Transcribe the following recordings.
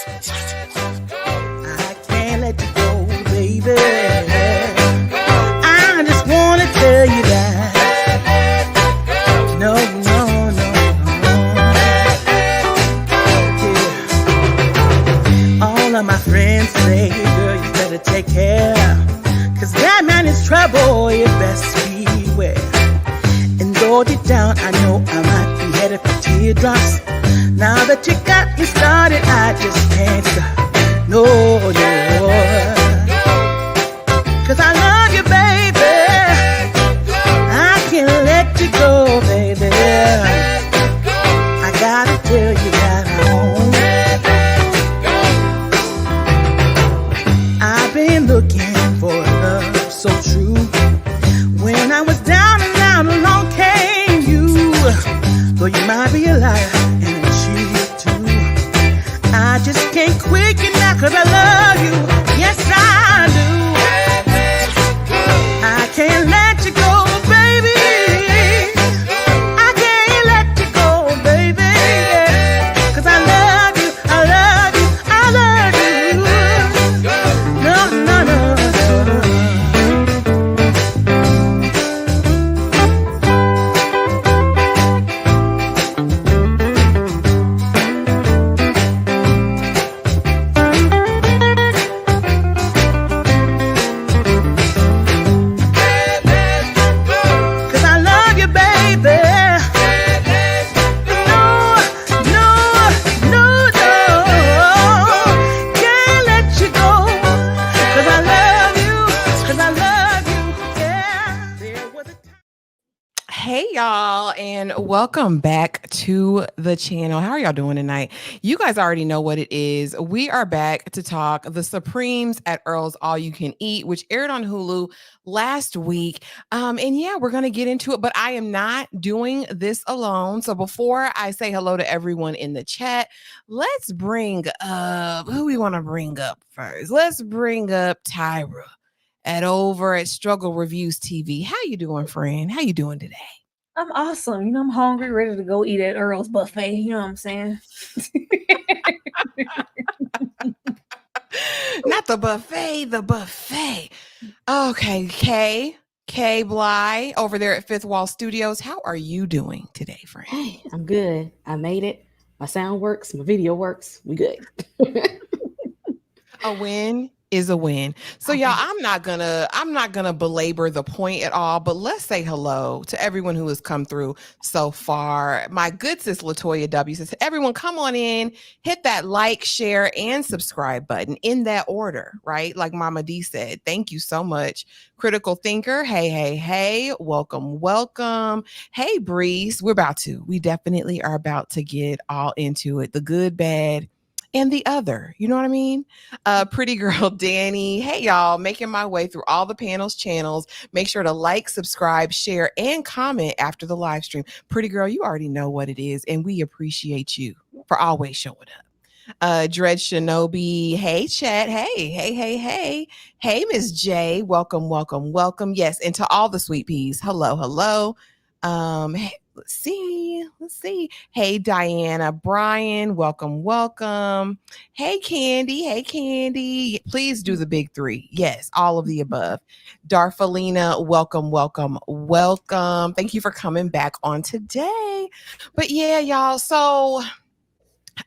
I can't let you go, baby. I just want to tell you that. No. Yeah. All of my friends say, girl, you better take care. Cause that man is trouble, you best beware. And though deep down, I know I might be headed for teardrops. Now that you got me started, I just can't stop. No. Cause I love you, baby. I can't let you go, baby. I gotta tell you that I've been looking for love so true. When I was down and out, along came you. Though you might be a liar and a cheat too, I just can't quit you now 'cause I love you. Yes, I do. I can't let you go, baby. I can't let you go, baby. 'Cause I love you, I love you, I love you. No. Hey y'all, and welcome back to the channel. How are y'all doing tonight? You guys already know what it is. We are back to talk The Supremes at Earl's All You Can Eat, which aired on Hulu last week. And yeah, we're going to get into it, but I am not doing this alone. So before I say hello to everyone in the chat, let's bring up, who we want to bring up first? Let's bring up Tyra over at Struggle Reviews TV. How you doing, friend? How you doing today? I'm awesome. You know, I'm hungry, ready to go eat at Earl's buffet. You know what I'm saying? Not the buffet, the buffet. Okay, Kay Bly over there at Fifth Wall Studios. How are you doing today, friend? Hey, I'm good. I made it. My sound works. My video works. We good. A win is a win. So y'all, I'm not gonna belabor the point at all, but let's say hello to everyone who has come through so far. My good sis Latoya W says, everyone come on in, hit that like, share, and subscribe button in that order, right? Like Mama D said. Thank you so much. Critical Thinker, hey, welcome. Hey Breeze, we definitely are about to get all into it. The good, bad, and the other, you know what I mean? Pretty girl Danny, hey y'all, making my way through all the panel's channels. Make sure to like, subscribe, share, and comment after the live stream. Pretty girl, you already know what it is, and we appreciate you for always showing up. Dread Shinobi, hey chat, hey, Miss J, welcome. Yes, and to all the sweet peas, hello. Hey, let's see. Hey, Diana, Brian, welcome. Hey, Candy. Please do the big three. Yes, all of the above. Darfalina, welcome. Thank you for coming back on today. But yeah, y'all, so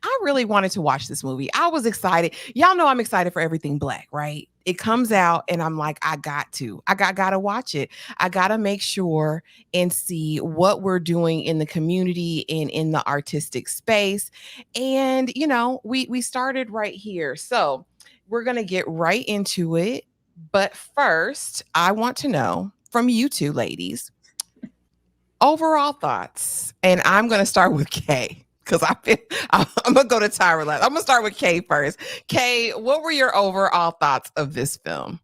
I really wanted to watch this movie. I was excited. Y'all know I'm excited for everything Black, right? It comes out and I'm like, I gotta watch it. I gotta make sure and see what we're doing in the community and in the artistic space. And, you know, we started right here. So we're going to get right into it. But first, I want to know from you two ladies, overall thoughts. And I'm going to start with Kay. Because I'm going to go to Tyra last. I'm going to start with Kay first. Kay, what were your overall thoughts of this film?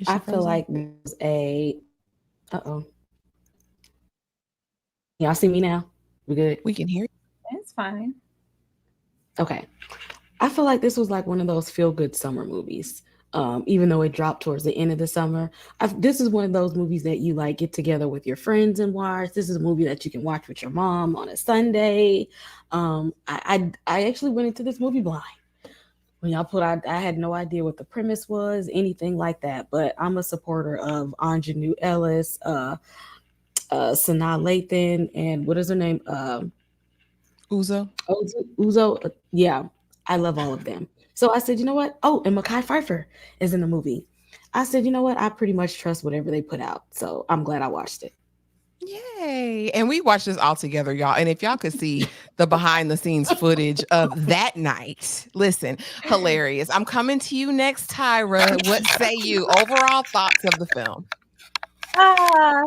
I feel like there's a... Uh-oh. Y'all see me now? We good? We can hear you. It's fine. Okay. I feel like this was like one of those feel-good summer movies. even though it dropped towards the end of the summer. This is one of those movies that you like get together with your friends and watch. This is a movie that you can watch with your mom on a Sunday. I actually went into this movie blind. When y'all put out, I had no idea what the premise was, anything like that. But I'm a supporter of Anjanou Ellis, Sanaa Lathan, and what is her name? Uzo. Uzo. Yeah, I love all of them. So I said, you know what? Oh, and Mekhi Phifer is in the movie. I said, you know what? I pretty much trust whatever they put out. So I'm glad I watched it. Yay. And we watched this all together, y'all. And if y'all could see the behind the scenes footage of that night, listen, hilarious. I'm coming to you next, Tyra. What say you? Overall thoughts of the film? Had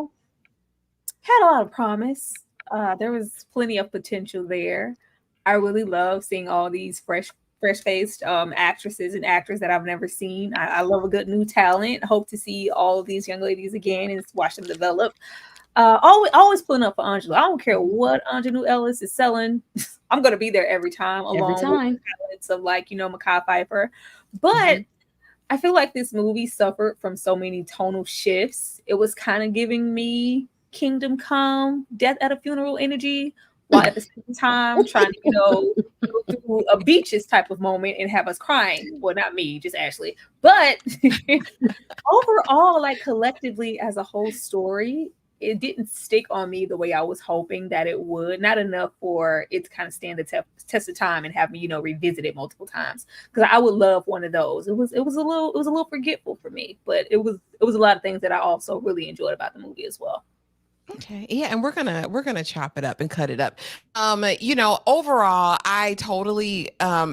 a lot of promise. There was plenty of potential there. I really love seeing all these fresh-faced actresses and actors that I've never seen. I love a good new talent. Hope to see all of these young ladies again and watch them develop. Always pulling up for Anjanou. I don't care what Anjanou Ellis is selling. I'm gonna be there every time, along with the talents of Mekhi Phifer. But I feel like this movie suffered from so many tonal shifts. It was kind of giving me Kingdom Come, Death at a Funeral energy, while at the same time trying to, go through a beaches type of moment and have us crying. Well, not me, just Ashley. But overall, collectively as a whole story, it didn't stick on me the way I was hoping that it would. Not enough for it to kind of stand the test of time and have me, revisit it multiple times. Because I would love one of those. It was a little forgetful for me, but it was a lot of things that I also really enjoyed about the movie as well. Okay. Yeah. And we're gonna chop it up and cut it up. Overall, I totally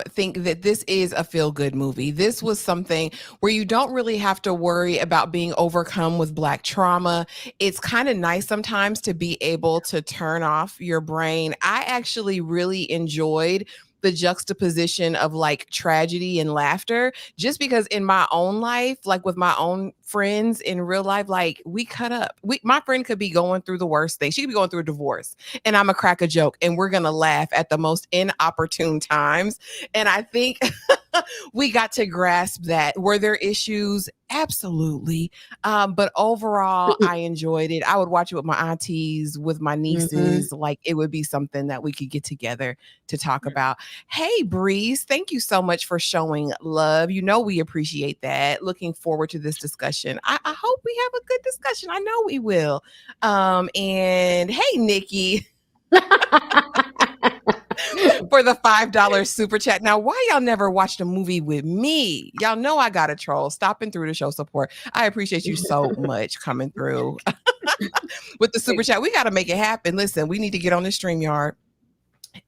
think that this is a feel-good movie. This was something where you don't really have to worry about being overcome with Black trauma. It's kind of nice sometimes to be able to turn off your brain. I actually really enjoyed the juxtaposition of tragedy and laughter, just because in my own life, with my own friends in real life, we cut up. My friend could be going through the worst thing. She could be going through a divorce, and I'm a crack a joke, and we're gonna laugh at the most inopportune times. And I think we got to grasp that. Were there issues? Absolutely. But overall, I enjoyed it. I would watch it with my aunties, with my nieces. It would be something that we could get together to talk about. Hey, Breeze, thank you so much for showing love. We appreciate that. Looking forward to this discussion. I hope we have a good discussion. I know we will. And hey, Nikki. For the $5 super chat. Now, why y'all never watched a movie with me? Y'all know I got a troll stopping through to show support. I appreciate you so much coming through with the super chat. We got to make it happen. Listen, we need to get on the StreamYard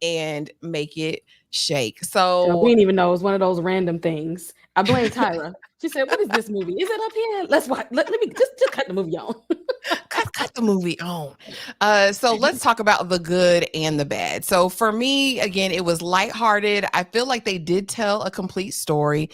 and make it shake. So we didn't even know it was one of those random things. I blame Tyra. She said, "What is this movie? Is it up here? Let's watch. Let me just cut the movie on." cut the movie on. So let's talk about the good and the bad. So for me, again, it was lighthearted. I feel like they did tell a complete story.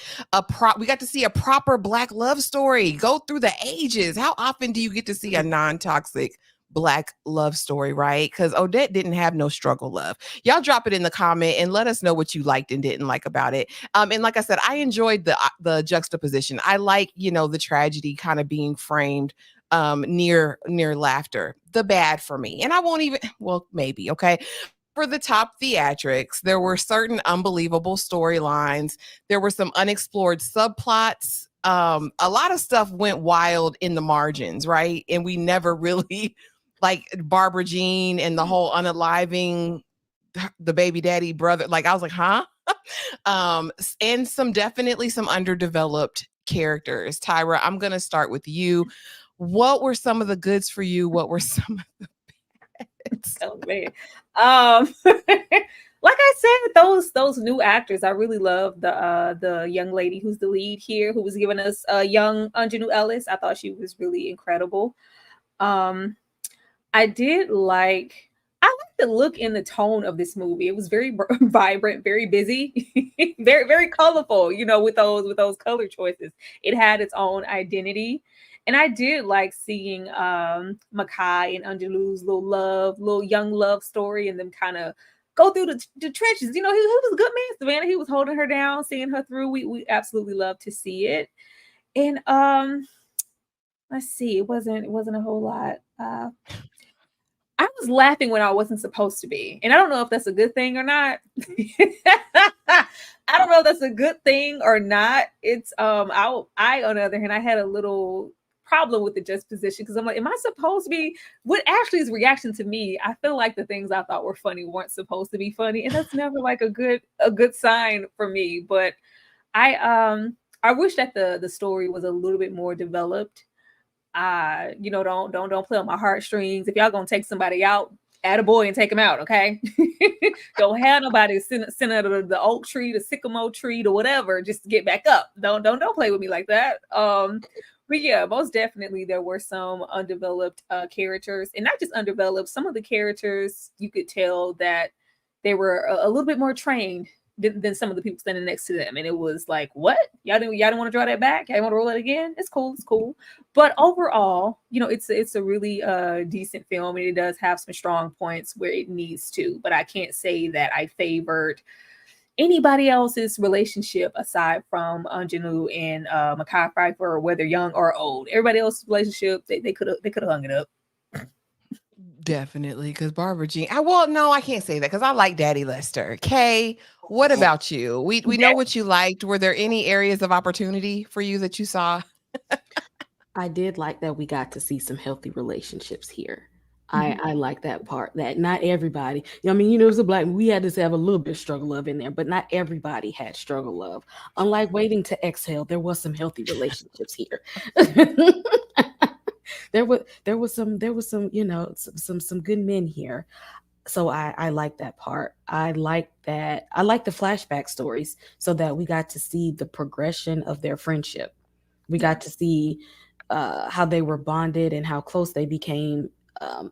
We got to see a proper Black love story go through the ages. How often do you get to see a non-toxic Black love story, right? Because Odette didn't have no struggle love. Y'all drop it in the comment and let us know what you liked and didn't like about it. And like I said, I enjoyed the juxtaposition. I like, the tragedy kind of being framed near laughter. The bad for me, and I won't even, well, maybe, okay. For the top theatrics, there were certain unbelievable storylines. There were some unexplored subplots. A lot of stuff went wild in the margins, right? And we never really, Barbara Jean and the whole unaliving the baby daddy brother. I was like, huh? And definitely some underdeveloped characters. Tyra, I'm going to start with you. What were some of the goods for you? What were some of the bads? Oh man. Like I said, those new actors, I really love the young lady who's the lead here, who was giving us young Anjanou Ellis. I thought she was really incredible. I like the look and the tone of this movie. It was very vibrant, very busy, very, very colorful, with those color choices. It had its own identity. And I did like seeing Mekhi and Anjanou's little young love story, and them kind of go through the trenches. He was a good man, Savannah. He was holding her down, seeing her through. We absolutely love to see it. And let's see, it wasn't a whole lot. I was laughing when I wasn't supposed to be, and I don't know if that's a good thing or not. I don't know if that's a good thing or not. It's I on the other hand, I had a little problem with the juxtaposition because I'm like, am I supposed to be? What Ashley's reaction to me? I feel like the things I thought were funny weren't supposed to be funny, and that's never like a good sign for me. But I wish that the story was a little bit more developed. Don't play on my heartstrings. If y'all gonna take somebody out, add a boy and take him out, okay? Don't have nobody send out of the oak tree, the sycamore tree, to whatever, just to get back up. Don't play with me like that. But yeah, most definitely there were some undeveloped characters, and not just undeveloped. Some of the characters you could tell that they were a little bit more trained than some of the people standing next to them, and it was like, what? Y'all didn't want to draw that back? Y'all want to roll it again? It's cool. But overall, it's a really decent film, and it does have some strong points where it needs to. But I can't say that I favored anybody else's relationship aside from Anjanou and Mekhi Phifer, whether young or old. Everybody else's relationship, they could have hung it up. Definitely, because Barbara Jean. I can't say that because I like Daddy Lester. Kay, what about you? We know what you liked. Were there any areas of opportunity for you that you saw? I did like that we got to see some healthy relationships here. I like that part, that not everybody, it's a black, we had to have a little bit of struggle love in there, but not everybody had struggle love. Unlike Waiting to Exhale, there was some healthy relationships here. There was some some good men here. So I like that part. I like the flashback stories so that we got to see the progression of their friendship. We got to see how they were bonded and how close they became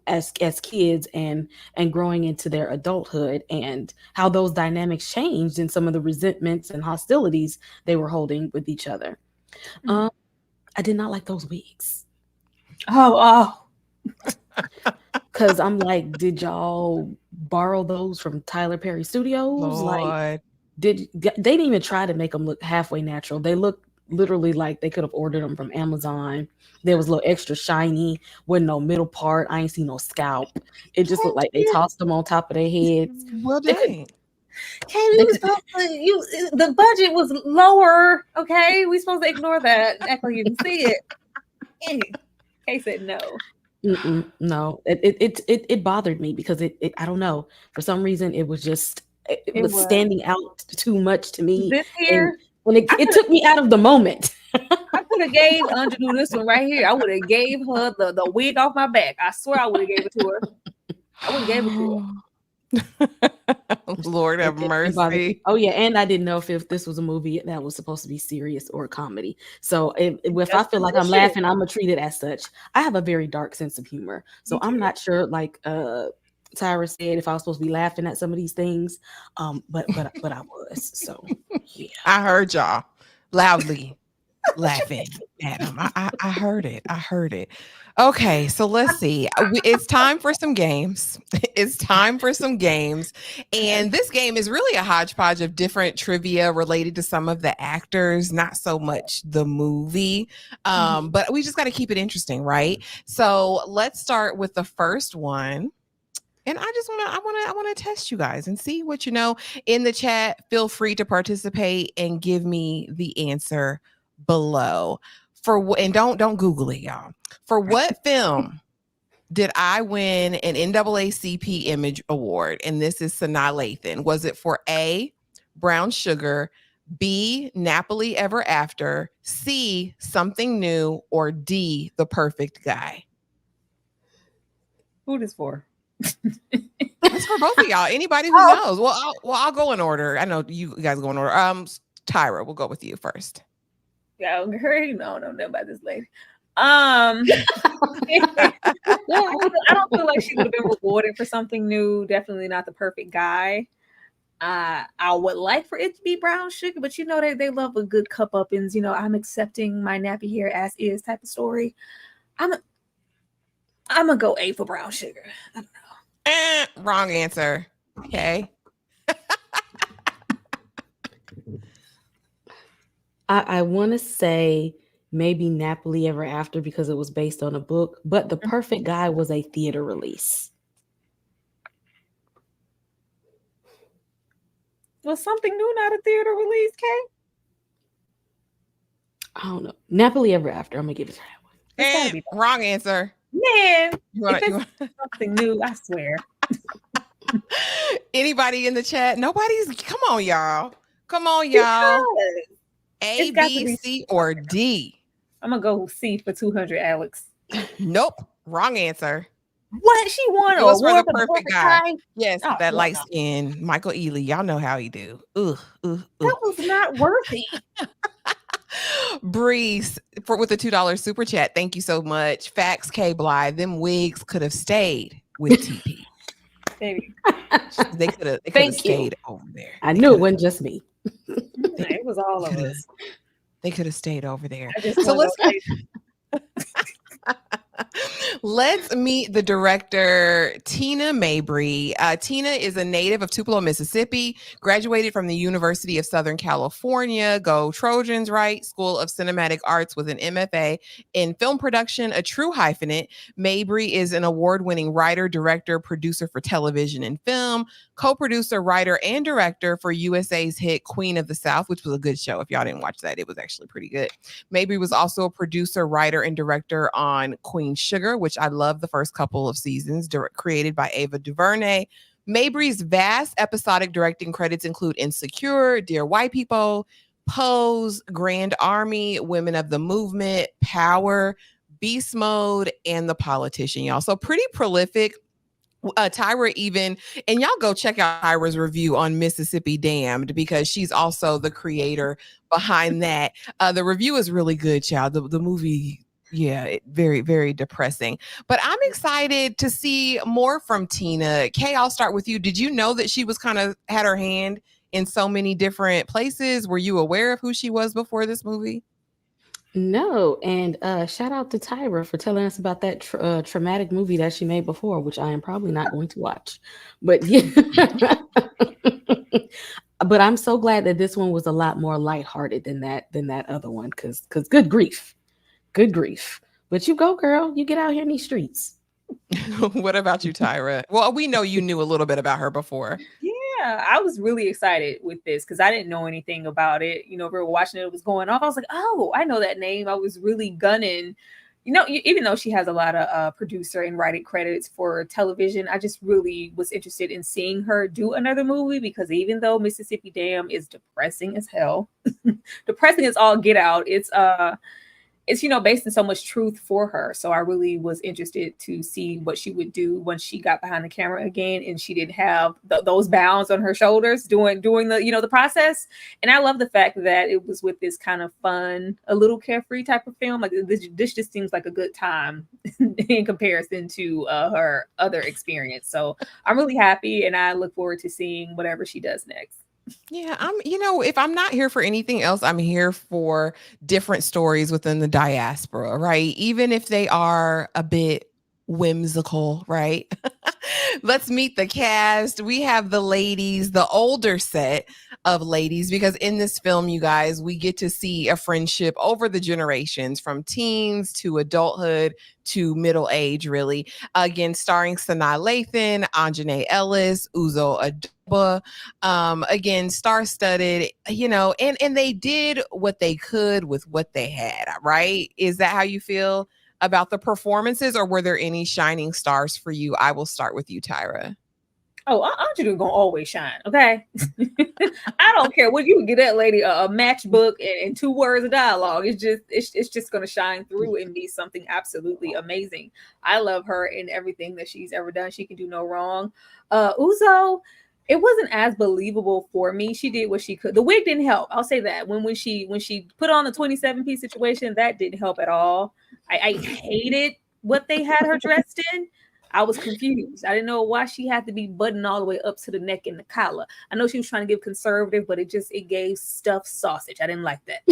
as kids and growing into their adulthood, and how those dynamics changed and some of the resentments and hostilities they were holding with each other. I did not like those wigs. Oh. Because I'm like, did y'all borrow those from Tyler Perry Studios? Lord. Like, they didn't even try to make them look halfway natural. They look literally like they could have ordered them from Amazon. There was a little extra shiny, wasn't no middle part. I ain't seen no scalp. It just looked like they tossed them on top of their heads. Well, dang. The budget was lower. Okay, we supposed to ignore that. Act like you didn't see it. Kay said no. No, it bothered me because it I don't know, for some reason it was just it was standing out too much to me. This here, and it took me out of the moment. I could have gave Anjanou this one right here. I would have gave her the wig off my back. I swear I would have gave it to her. I wouldn't gave it to her. Lord have mercy. Oh yeah, and I didn't know if this was a movie that was supposed to be serious or a comedy. So if I feel like I'm laughing, I'm gonna treat it as such. I have a very dark sense of humor, so I'm not sure. Like Tyra said, if I was supposed to be laughing at some of these things, but I was. So yeah, I heard y'all loudly laughing at him. I heard it. Okay, so let's see. It's time for some games. And this game is really a hodgepodge of different trivia related to some of the actors, not so much the movie. But we just got to keep it interesting, right? So let's start with the first one. And I want to test you guys and see what you know. In the chat, feel free to participate and give me the answer below. And don't Google it, y'all. For what film did I win an NAACP Image Award? And this is Sanaa Lathan. Was it for A, Brown Sugar, B, Napoli Ever After, C, Something New, or D, The Perfect Guy? Who this for? It's for both of y'all. Anybody who knows. Well, I'll go in order. I know you guys go in order. Tyra, we'll go with you first. Yeah, I don't know about this lady. I don't feel like she would have been rewarded for Something New. Definitely not The Perfect Guy. I would like for it to be Brown Sugar, but they love a good cup uppings. I'm accepting my nappy hair as is type of story. I'm gonna go A for Brown Sugar. I don't know. Wrong answer. Okay. I want to say maybe Napoli Ever After because it was based on a book, but The Perfect Guy was a theater release. Was Something New not a theater release, Kay? I don't know. Napoli Ever After. I'm gonna give it to that one. It's gotta And be that. wrong answer. Man, You wanna- if you it's Something New, I swear. Anybody in the chat? Nobody's. Come on, y'all. Come on, y'all. Because A, it's got to B, be- C, or D? I'm gonna go C for 200, Alex. Nope. Wrong answer. What? She won It an was for award the for the perfect perfect guy. guy? Yes, Oh, that yeah, light no. skin Michael Ealy. Y'all know how he do. Ugh. That was not worthy. Breeze with the $2 super chat. Thank you so much. Facts K Bly. Them wigs could have stayed with TP. Baby. They could have Thank stayed over there. I knew it wasn't just me. It was all of us. They could have stayed over there. I just So wanna let's go let's meet the director, Tina Mabry. Tina is a native of Tupelo, Mississippi, graduated from the University of Southern California, go Trojans, right? School of Cinematic Arts with an MFA in film production, a true hyphenate. Mabry is an award-winning writer, director, producer for television and film, co-producer, writer, and director for USA's hit Queen of the South, which was a good show. If y'all didn't watch that, it was actually pretty good. Mabry was also a producer, writer, and director on Queen Sugar, which I love the first couple of seasons, created by Ava DuVernay. Mabry's vast episodic directing credits include Insecure, Dear White People, Pose, Grand Army, Women of the Movement, Power, Beast Mode, and The Politician, y'all. So pretty prolific. Tyra even, and y'all go check out Tyra's review on Mississippi Damned because she's also the creator behind that. The review is really good, child. The movie, yeah, very, very depressing. But I'm excited to see more from Tina. Kay, I'll start with you. Did you know that she was kind of had her hand in so many different places? Were you aware of who she was before this movie? No, and shout out to Tyra for telling us about that traumatic movie that she made before, which I am probably not going to watch. But yeah, but I'm so glad that this one was a lot more lighthearted than that other one, because good grief. But you go, girl. You get out here in these streets. What about you, Tyra? Well, we know you knew a little bit about her before. Yeah, I was really excited with this because I didn't know anything about it. You know, we were watching it was going off. I was like, oh, I know that name. I was really gunning. You know, even though she has a lot of producer and writing credits for television, I just really was interested in seeing her do another movie because even though Mississippi Dam is depressing as hell, depressing as all get out, it's you know based in so much truth for her. So I really was interested to see what she would do once she got behind the camera again and she didn't have those bounds on her shoulders doing the you know the process. And I love the fact that it was with this kind of fun, a little carefree type of film. Like this just seems like a good time in comparison to her other experience. So I'm really happy and I look forward to seeing whatever she does next. Yeah, if I'm not here for anything else, I'm here for different stories within the diaspora, right? Even if they are a bit whimsical, right? Let's meet the cast. We have the ladies, the older set of ladies, because in this film, you guys, we get to see a friendship over the generations from teens to adulthood to middle age, really. Again, starring Sanaa Lathan, Anjanae Ellis, Uzo Aduba. Again, star-studded, and they did what they could with what they had, right? Is that how you feel about the performances, or were there any shining stars for you? I will start with you, Tyra. Oh, Anjanae gonna always shine, okay? I don't care what you get that lady a matchbook and 2 words of dialogue. It's just gonna shine through and be something absolutely amazing. I love her in everything that she's ever done. She can do no wrong. Uzo, it wasn't as believable for me. She did what she could. The wig didn't help. I'll say that. When she put on the 27-piece situation, that didn't help at all. I hated what they had her dressed in. I was confused. I didn't know why she had to be buttoned all the way up to the neck and the collar. I know she was trying to give conservative, but it gave stuffed sausage. I didn't like that.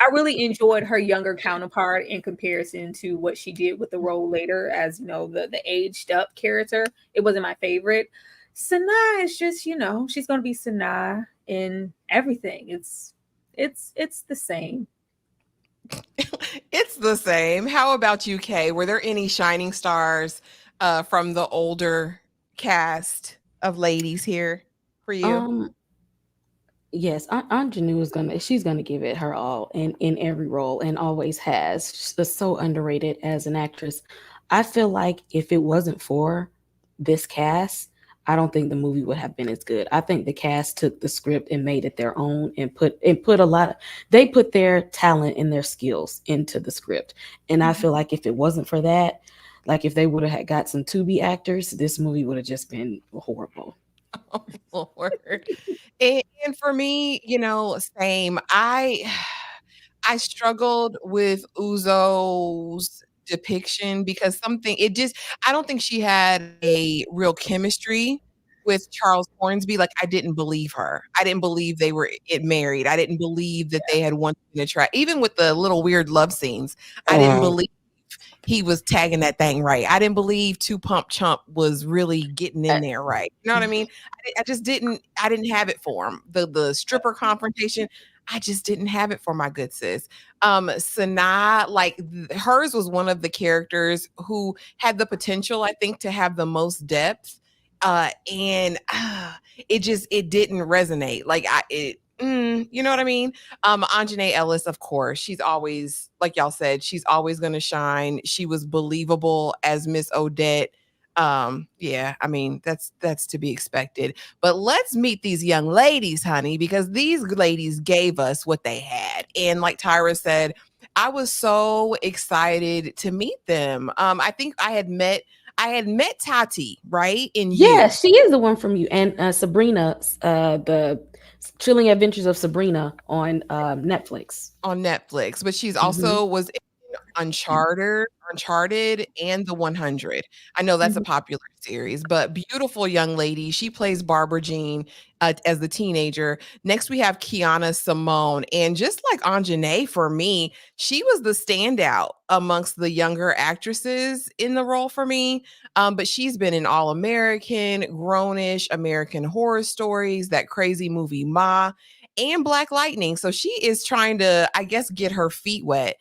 I really enjoyed her younger counterpart in comparison to what she did with the role later as, the aged up character. It wasn't my favorite. Sanaa is just, she's going to be Sanaa in everything. it's the same. It's the same. How about you, Kay? Were there any shining stars from the older cast of ladies here for you? Um, yes, Ingenue she's gonna give it her all in every role and always has. She's so underrated as an actress. I feel like if it wasn't for this cast, I don't think the movie would have been as good. I think the cast took the script and made it their own and put a lot of they put their talent and their skills into the script. And I feel like if it wasn't for that, like if they would have got some to be actors, this movie would have just been horrible. Oh, Lord. And for me, same. I struggled with Uzo's depiction because I don't think she had a real chemistry with Charles Hornsby. Like, I didn't believe her. I didn't believe they were married. I didn't believe that they had one thing to try. Even with the little weird love scenes, I didn't believe he was tagging that thing right. I didn't believe Two Pump Chump was really getting in there right. You know what I mean? I just didn't. I didn't have it for him. The stripper confrontation. I just didn't have it for my good sis. Sanaa, like hers was one of the characters who had the potential, I think, to have the most depth. And it didn't resonate. You know what I mean? Anjanae Ellis, of course, she's always, like y'all said, she's always gonna shine. She was believable as Miss Odette. Yeah, I mean, that's to be expected. But let's meet these young ladies, honey, because these ladies gave us what they had. And like Tyra said, I was so excited to meet them. I think I had met Tati, right? In Yeah, she is the one from You. And Sabrina, the Chilling Adventures of Sabrina on Netflix. On Netflix, but she's also was in Uncharted and The 100. I know that's a popular series, but beautiful young lady. She plays Barbara Jean as the teenager. Next, we have Kiana Simone. And just like Anjanae, for me, she was the standout amongst the younger actresses in the role for me. But she's been in All American, Grownish, American Horror Stories, that crazy movie Ma, and Black Lightning. So she is trying to, I guess, get her feet wet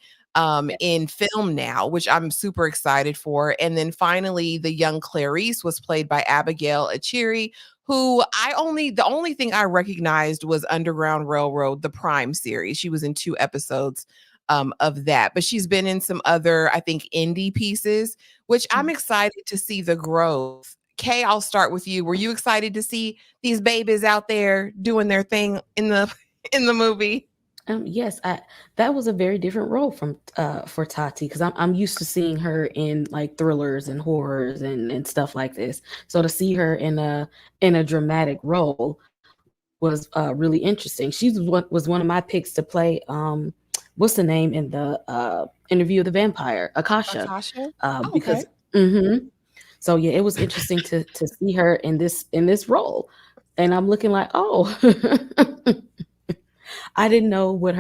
in film now, which I'm super excited for. And then finally, the young Clarice was played by Abigail Achiri, who the only thing I recognized was Underground Railroad, the Prime series. She was in 2 episodes of that, but she's been in some other, I think, indie pieces, which I'm excited to see the growth. Kay, I'll start with you. Were you excited to see these babies out there doing their thing in the movie? Yes, that was a very different role from for Tati, because I'm used to seeing her in like thrillers and horrors and stuff like this. So to see her in a dramatic role was really interesting. She was one of my picks to play. What's the name in the Interview of the Vampire? Akasha. Akasha? Because so yeah, it was interesting to see her in this role, and I'm looking like, oh. I didn't know what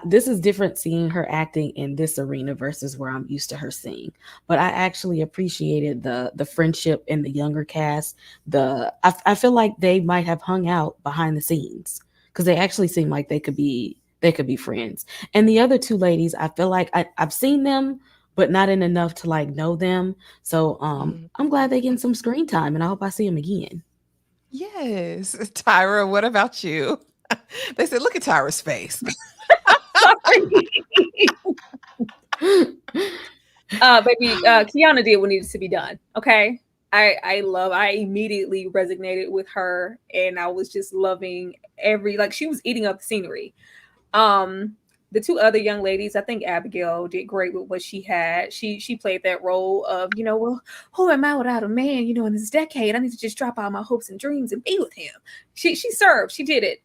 this is different seeing her acting in this arena versus where I'm used to her seeing. But I actually appreciated the friendship in the younger cast. I feel like they might have hung out behind the scenes because they actually seem like they could be friends. And the other 2 ladies, I feel like I've seen them, but not in enough to like know them. So I'm glad they're getting some screen time, and I hope I see them again. Yes. Tyra, what about you? They said, look at Tyra's face. Baby, Kiana did what needed to be done. Okay. I immediately resonated with her, and I was just loving she was eating up the scenery. The 2 other young ladies, I think Abigail did great with what she had. She played that role of, well, who am I without a man, in this decade? I need to just drop all my hopes and dreams and be with him. She served, she did it.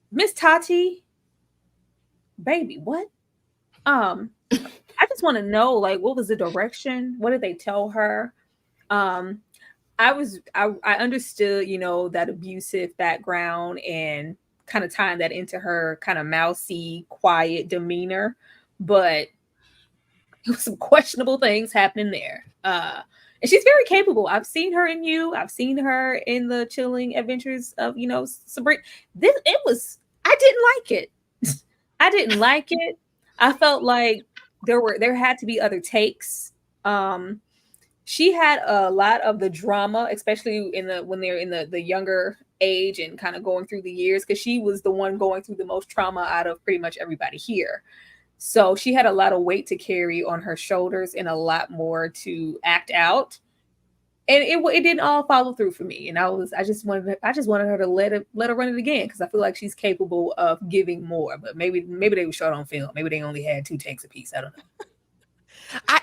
Miss Tati, baby, what? I just want to know, like, what was the direction? What did they tell her? I understood, that abusive background and kind of tying that into her kind of mousy, quiet demeanor, but there was some questionable things happening there. And she's very capable. I've seen her in You. I've seen her in the Chilling Adventures of, Sabrina. I didn't like it. I didn't like it. I felt like there had to be other takes. She had a lot of the drama, especially in the when they're in the younger age and kind of going through the years, because she was the one going through the most trauma out of pretty much everybody here. So she had a lot of weight to carry on her shoulders and a lot more to act out. And it didn't all follow through for me. And I just wanted her to let her run it again, because I feel like she's capable of giving more. But maybe they were short on film. Maybe they only had 2 takes apiece. I don't know.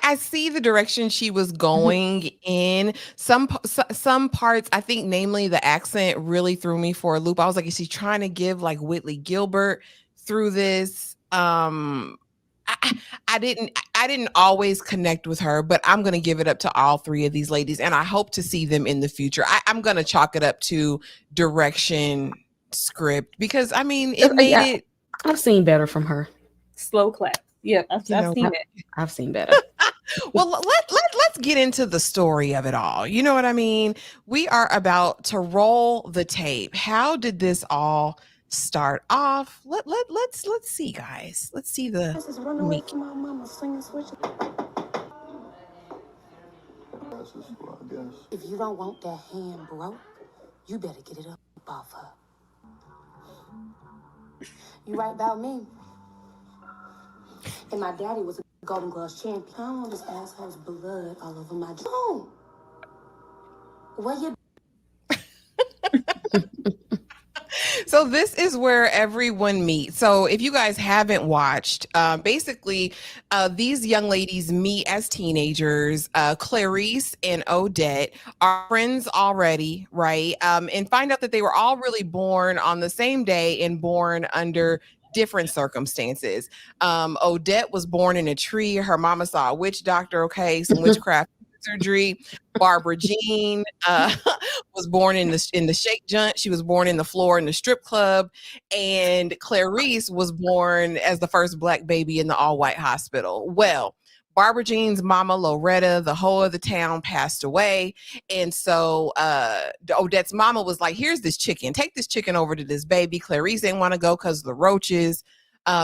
I see the direction she was going in. Some parts, I think, namely the accent, really threw me for a loop. I was like, is she trying to give like Whitley Gilbert through this? I didn't always connect with her, but I'm gonna give it up to all 3 of these ladies, and I hope to see them in the future. I'm gonna chalk it up to direction, script, because I mean it made it. I've seen better from her. Slow clap. Yeah, I've seen it. I've seen better. Well, let's get into the story of it all. You know what I mean? We are about to roll the tape. How did this all start off? Let's see, guys. Let's see the meat. If you don't want that hand broke, you better get it up off her. You right about me? And my daddy was a Golden Gloves champion. I don't want this asshole's blood all over my jaw. Where you? So this is where everyone meets. So if you guys haven't watched, basically these young ladies meet as teenagers. Clarice and Odette are friends already, right? And find out that they were all really born on the same day and born under different circumstances. Odette was born in a tree. Her mama saw a witch doctor, okay, some witchcraft surgery. Barbara Jean was born in the shake junt. She was born in the floor in the strip club. And Clarice was born as the first Black baby in the all-white hospital. Well, Barbara Jean's mama, Loretta, the whole of the town, passed away. And so Odette's mama was like, here's this chicken. Take this chicken over to this baby. Clarice didn't want to go because of the roaches.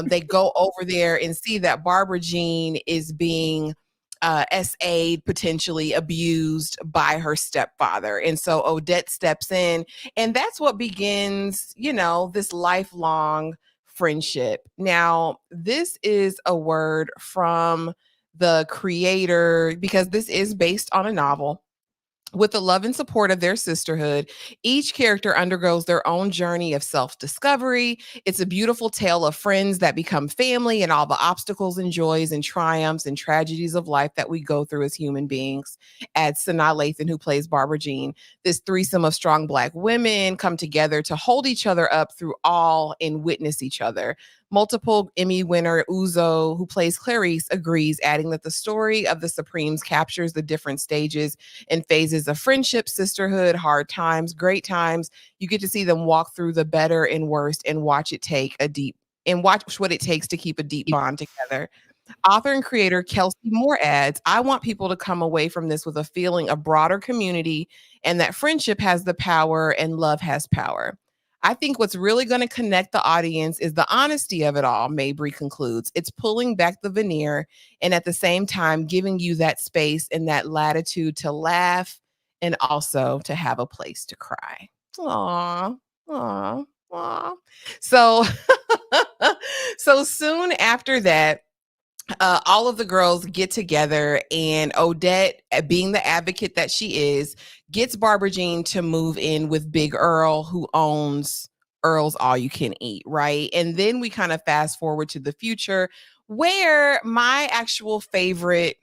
They go over there and see that Barbara Jean is being SA'd, potentially abused by her stepfather. And so Odette steps in, and that's what begins, this lifelong friendship. Now, this is a word from the creator, because this is based on a novel. With the love and support of their sisterhood, each character undergoes their own journey of self-discovery. It's a beautiful tale of friends that become family and all the obstacles and joys and triumphs and tragedies of life that we go through as human beings. Adds Sanaa Lathan, who plays Barbara Jean. This threesome of strong Black women come together to hold each other up through all and witness each other. Multiple Emmy winner Uzo, who plays Clarice, agrees, adding that the story of the Supremes captures the different stages and phases of friendship, sisterhood, hard times, great times. You get to see them walk through the better and worst and watch what it takes to keep a deep bond together. Author and creator Kelsey Moore adds, I want people to come away from this with a feeling of broader community and that friendship has the power and love has power. I think what's really going to connect the audience is the honesty of it all, Mabry concludes. It's pulling back the veneer and at the same time giving you that space and that latitude to laugh and also to have a place to cry. Aww, aww, aww. So, so soon after that, all of the girls get together, and Odette, being the advocate that she is, gets Barbara Jean to move in with Big Earl, who owns Earl's All You Can Eat, right? And then we kind of fast forward to the future, where my actual favorite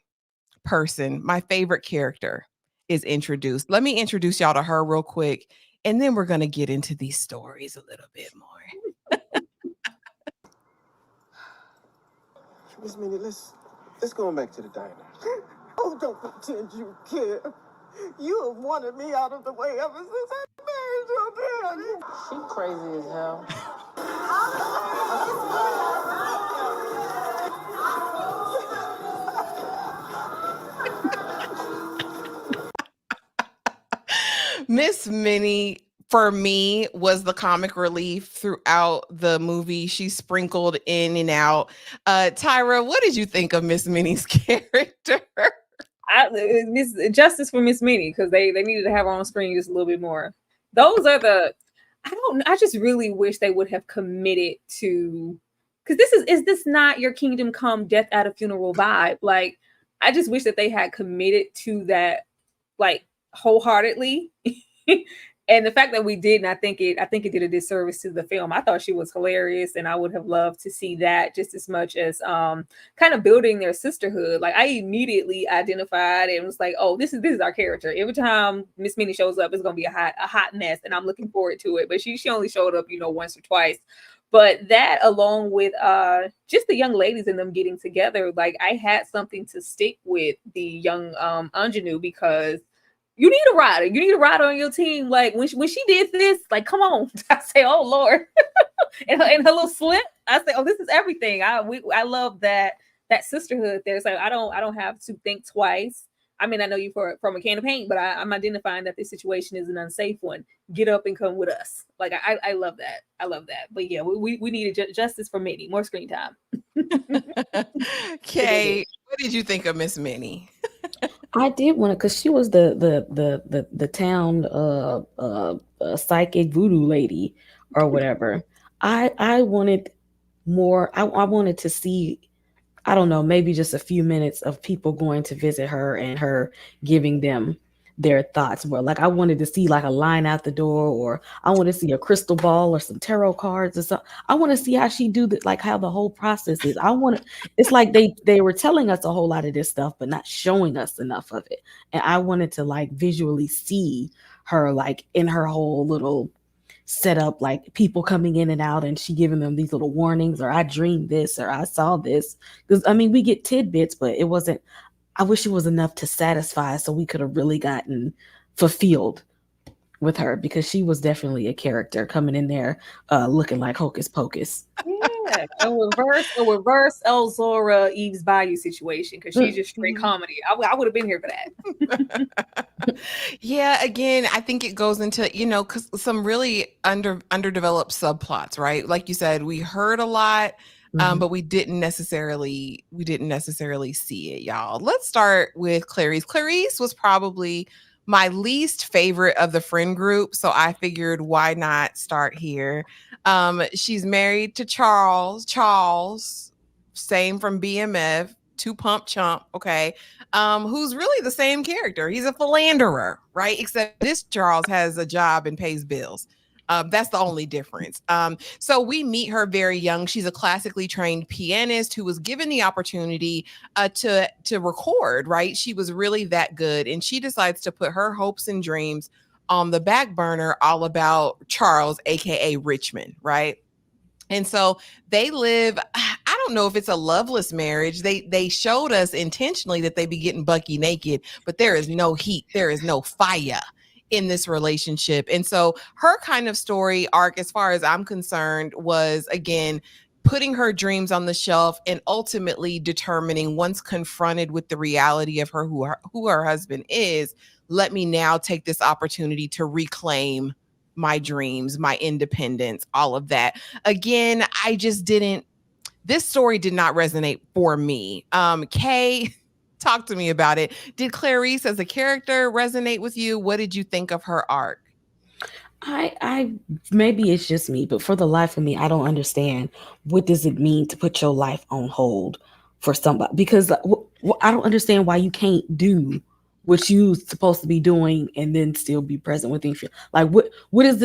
person, my favorite character, is introduced. Let me introduce y'all to her real quick, and then we're going to get into these stories a little bit more. Miss Minnie, let's go back to the diner. Oh, don't pretend you care. You have wanted me out of the way ever since I married your daddy. She crazy as hell. Miss Minnie for me was the comic relief throughout the movie. She sprinkled in and out. Tyra, what did you think of Miss Minnie's character? Miss justice for Miss Minnie, because they needed to have her on screen just a little bit more. Those are the I just really wish they would have committed to, because is this not your kingdom come death at a funeral vibe? Like, I just wish that they had committed to that like wholeheartedly. And the fact that we didn't, I think it did a disservice to the film. I thought she was hilarious, and I would have loved to see that just as much as kind of building their sisterhood. Like, I immediately identified and was like, oh, this is our character. Every time Miss Minnie shows up, it's gonna be a hot mess, and I'm looking forward to it. But she only showed up, once or twice. But that, along with just the young ladies and them getting together, like, I had something to stick with the young ingenue, because you need a rider. You need a rider on your team. Like, when she did this, like, come on. I say, oh Lord. and her little slip, I say, oh, this is everything. I love that sisterhood there. So I don't have to think twice. I mean, I know you from a can of paint, but I'm identifying that this situation is an unsafe one. Get up and come with us. Like, I love that. I love that. But yeah, we needed justice for Minnie. More screen time. Kay, what did you think of Miss Minnie? I did want to, because she was the town psychic voodoo lady or whatever. I wanted more. I wanted to see, I don't know, maybe just a few minutes of people going to visit her and her giving them their thoughts. Were like, I wanted to see like a line out the door, or I want to see a crystal ball or some tarot cards or something. I want to see how she do that, like how the whole process is. It's like they were telling us a whole lot of this stuff, but not showing us enough of it. And I wanted to like visually see her like in her whole little setup, like people coming in and out, and she giving them these little warnings, or I dreamed this, or I saw this. Because I mean, we get tidbits, but it wasn't. I wish it was enough to satisfy, so we could have really gotten fulfilled with her, because she was definitely a character coming in there looking like Hocus Pocus. Yeah, a reverse Elzora Eve's Bayou situation, because she's just straight comedy. I would have been here for that. Yeah, again, I think it goes into, because some really underdeveloped subplots, right? Like you said, we heard a lot. But we didn't necessarily see it, y'all. Let's start with Clarice. Clarice was probably my least favorite of the friend group, so I figured, why not start here? She's married to Charles. Charles, same from BMF, two pump chump, okay, who's really the same character. He's a philanderer, right? Except this Charles has a job and pays bills. That's the only difference. So we meet her very young. She's a classically trained pianist who was given the opportunity to record, right? She was really that good. And she decides to put her hopes and dreams on the back burner, all about Charles, aka Richmond, right? And so they live, I don't know if it's a loveless marriage. They showed us intentionally that they be getting bucky naked, but there is no heat. There is no fire in this relationship. And so her kind of story arc, as far as I'm concerned, was, again, putting her dreams on the shelf and ultimately determining, once confronted with the reality of who her husband is, let me now take this opportunity to reclaim my dreams, my independence, all of that. Again, this story did not resonate for me. Kay, talk to me about it. Did Clarice as a character resonate with you? What did you think of her arc? I maybe it's just me, but for the life of me, I don't understand, what does it mean to put your life on hold for somebody? Because I don't understand why you can't do what you're supposed to be doing and then still be present with things. Like, what is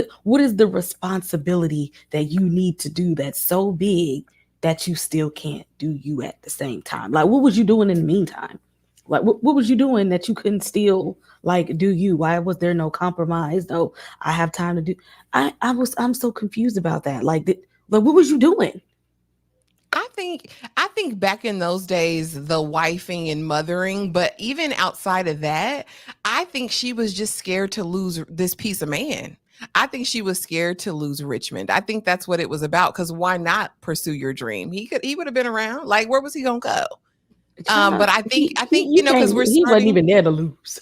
the responsibility that you need to do that's so big that you still can't do you at the same time? Like, what was you doing in the meantime? Like, what was you doing that you couldn't still like do you? Why was there no compromise? No, I have time to do. I'm so confused about that. Like what was you doing? I think back in those days, the wifing and mothering, but even outside of that, I think she was just scared to lose this piece of man. I think she was scared to lose Richmond. I think that's what it was about. Because why not pursue your dream? He would have been around. Like, where was he gonna go? But I think because he wasn't even there to lose.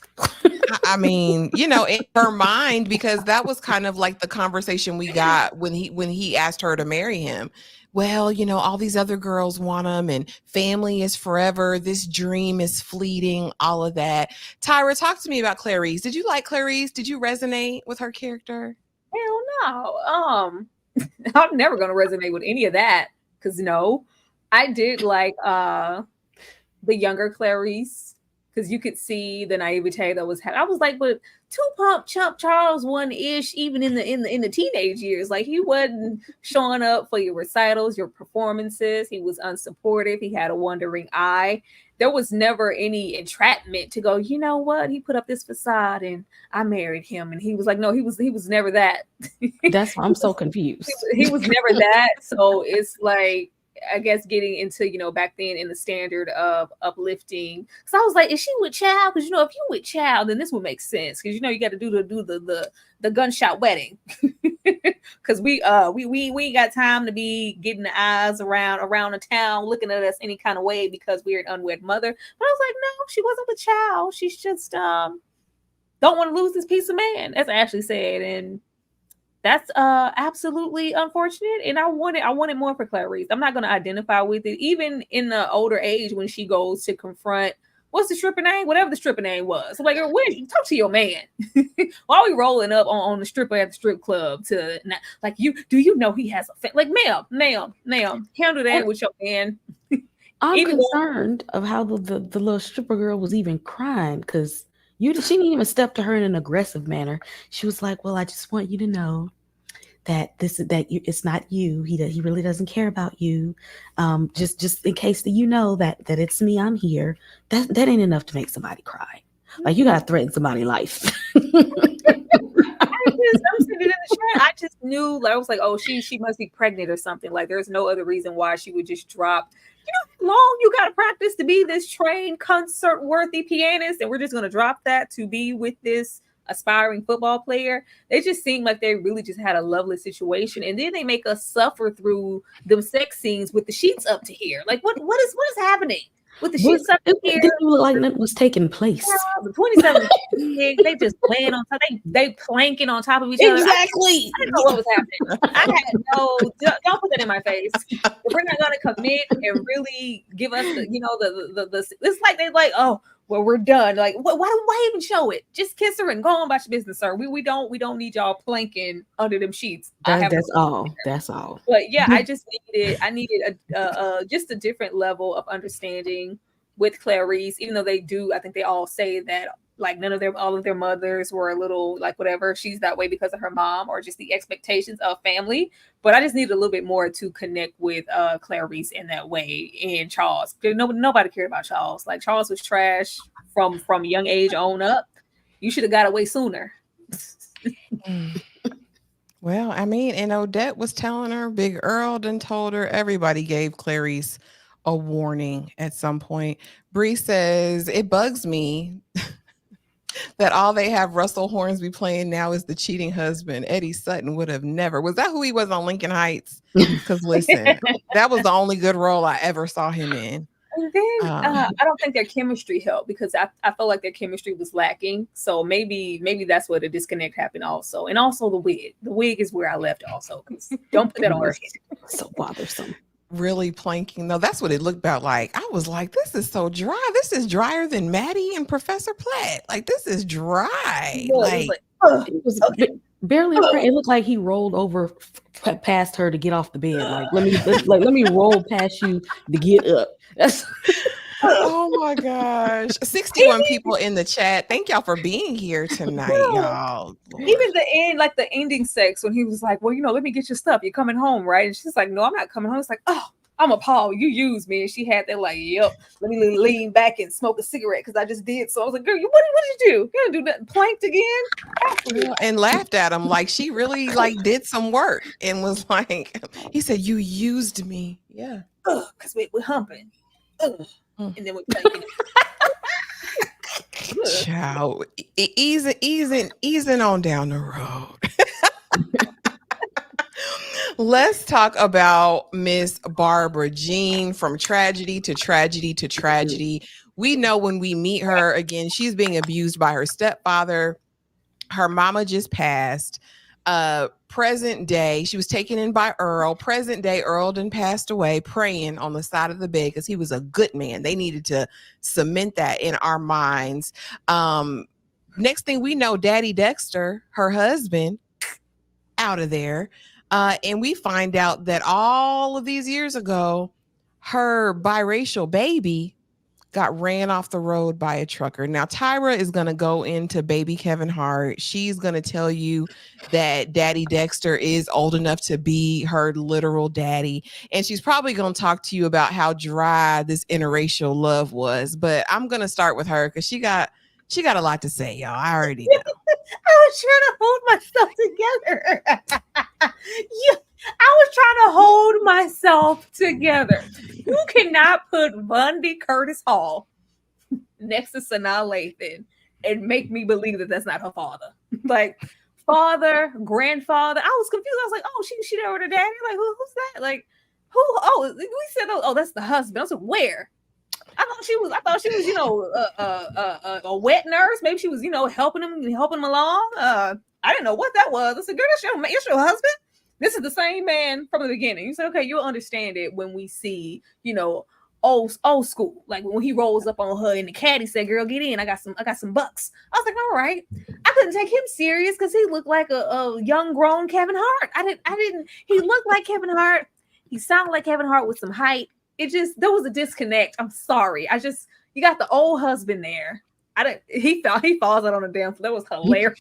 I mean, in her mind, because that was kind of like the conversation we got when he asked her to marry him. Well, all these other girls want him and family is forever. This dream is fleeting, all of that. Tyra, talk to me about Clarice. Did you like Clarice? Did you resonate with her character? Hell no. I'm never going to resonate with any of that because no, I did like the younger Clarice because you could see the naivete that was happening. I was like, but Tupac Chump Charles one-ish even in the teenage years. Like he wasn't showing up for your recitals, your performances. He was unsupportive. He had a wandering eye. There was never any entrapment to go, you know what? He put up this facade and I married him. And he was like, no, he was never that. That's why I'm so confused. He was never that. So it's like, I guess getting into, back then in the standard of uplifting. Cause I was like, is she with child? Cause if you with child, then this would make sense. Cause you got to do the gunshot wedding. Cause we ain't got time to be getting the eyes around the town looking at us any kind of way because we're an unwed mother. But I was like, no, she wasn't with child. She's just don't want to lose this piece of man, as Ashley said. And that's absolutely unfortunate. And I wanted more for Clarice. I'm not going to identify with it. Even in the older age when she goes to confront, what's the stripper name? Whatever the stripper name was. I'm like, talk to your man. Why are we rolling up on the stripper at the strip club to like do you know he has a like ma'am, handle that with your man. I'm concerned of how the little stripper girl was even crying because she didn't even step to her in an aggressive manner. She was like, well, I just want you to know that it's not you. He really doesn't care about you. Just in case that that it's me, I'm here. That ain't enough to make somebody cry. Like you gotta threaten somebody's life. I'm sitting in the chat. I just knew, like, I was like, oh, she must be pregnant or something. Like, there's no other reason why she would just drop. How long you got to practice to be this trained concert-worthy pianist, and we're just going to drop that to be with this aspiring football player. They just seem like they really just had a lovely situation, and then they make us suffer through them sex scenes with the sheets up to here. Like, what is happening with the sheets up to here? It didn't look like nothing was taking place. The 27 they just laying on top. They planking on top of each other. Exactly. I didn't know what was happening. I had don't put that in my face. If we're not gonna commit and really give us the it's like they're like, oh well, we're done. Like, why even show it? Just kiss her and go on about your business, sir. We don't need y'all planking under them sheets. That's all. That's all. But yeah, I needed a just a different level of understanding with Clarice, even though I think they all say that like all of their mothers were a little like whatever, she's that way because of her mom or just the expectations of family. But I just needed a little bit more to connect with Clarice in that way. And Charles, nobody cared about Charles. Like Charles was trash from a young age on up. You should have got away sooner. Well, I mean, and Odette was telling her, Big Earl done told her, everybody gave Clarice a warning at some point. Bree says, it bugs me that all they have Russell Hornsby playing now is the cheating husband. Eddie Sutton would have never. Was that who he was on Lincoln Heights? Because listen, that was the only good role I ever saw him in. And then I don't think their chemistry helped because I felt like their chemistry was lacking. So maybe that's where the disconnect happened also. And also the wig. The wig is where I left also. Don't put that on her head. So bothersome. Really planking though. That's what it looked about. Like I was like, this is so dry. This is drier than Maddie and Professor Platt. Like this is dry. It was barely. It looked like he rolled over past her to get off the bed. Like let me roll past you to get up. Oh my gosh. 61 people in the chat. Thank y'all for being here tonight, y'all. Even the end, like the ending sex when he was like, well, let me get your stuff. You're coming home, right? And she's like, no, I'm not coming home. It's like, oh, I'm appalled. You used me. And she had that like, yep, let me lean back and smoke a cigarette because I just did. So I was like, girl, what did you do? You gonna do nothing? Planked again? And laughed at him like she really like did some work and was like, he said, you used me. Yeah. Because we're humping. And then we're planking. Child, easing on down the road. Let's talk about Miss Barbara Jean. From tragedy to tragedy to tragedy. we know when we meet her again, she's being abused by her stepfather. Her mama just passed. Present day, she was taken in by Earl. Present day, Earl done passed away, praying on the side of the bed because he was a good man. They needed to cement that in our minds. Next thing we know, Daddy Dexter, her husband, out of there. And we find out that all of these years ago, her biracial baby got ran off the road by a trucker. Now, Tyra is going to go into baby Kevin Hart. She's going to tell you that Daddy Dexter is old enough to be her literal daddy. And she's probably going to talk to you about how dry this interracial love was. But I'm going to start with her because she got a lot to say, y'all. I already know. I was trying to hold myself together. I was trying to hold myself together. You cannot put Bundy Curtis Hall next to Sanaa Lathan and make me believe that that's not her father. Like, father, grandfather. I was confused. I was like, oh, she there with her daddy? Like, who's that? Like, who? Oh, we said, oh, that's the husband. I was like, where? I thought she was, you know, a wet nurse. Maybe she was, you know, helping him along. I didn't know what that was. I said, girl, that's your husband. This is the same man from the beginning. You said, okay, you'll understand it when we see, you know, old school. Like when he rolls up on her and the caddy said, girl, get in. I got some bucks. I was like, all right. I couldn't take him serious because he looked like a young grown Kevin Hart. He looked like Kevin Hart. He sounded like Kevin Hart with some height. There was a disconnect. I'm sorry. You got the old husband there. He falls out on the damn floor. That was hilarious.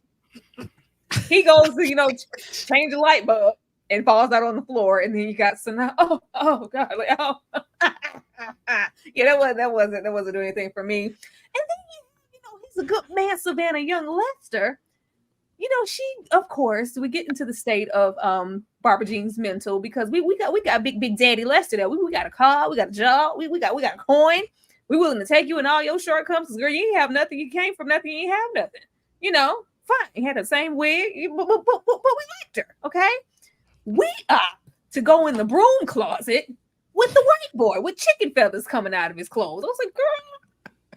He goes to, you know, change the light bulb and falls out on the floor. And then you got some, oh God. Like, oh, yeah, that wasn't doing anything for me. And then, you know, he's a good man, Savannah Young Lester. You know, she, of course, we get into the state of Barbara Jean's mental because we got big daddy Lester there. We got a car, we got a job, we got a coin. We willing to take you in all your shortcomings. Girl, you ain't have nothing. You came from nothing. You ain't have nothing. You know, fine. You had the same wig, but we liked her. Okay, we opt to go in the broom closet with the white boy with chicken feathers coming out of his clothes. I was like, girl.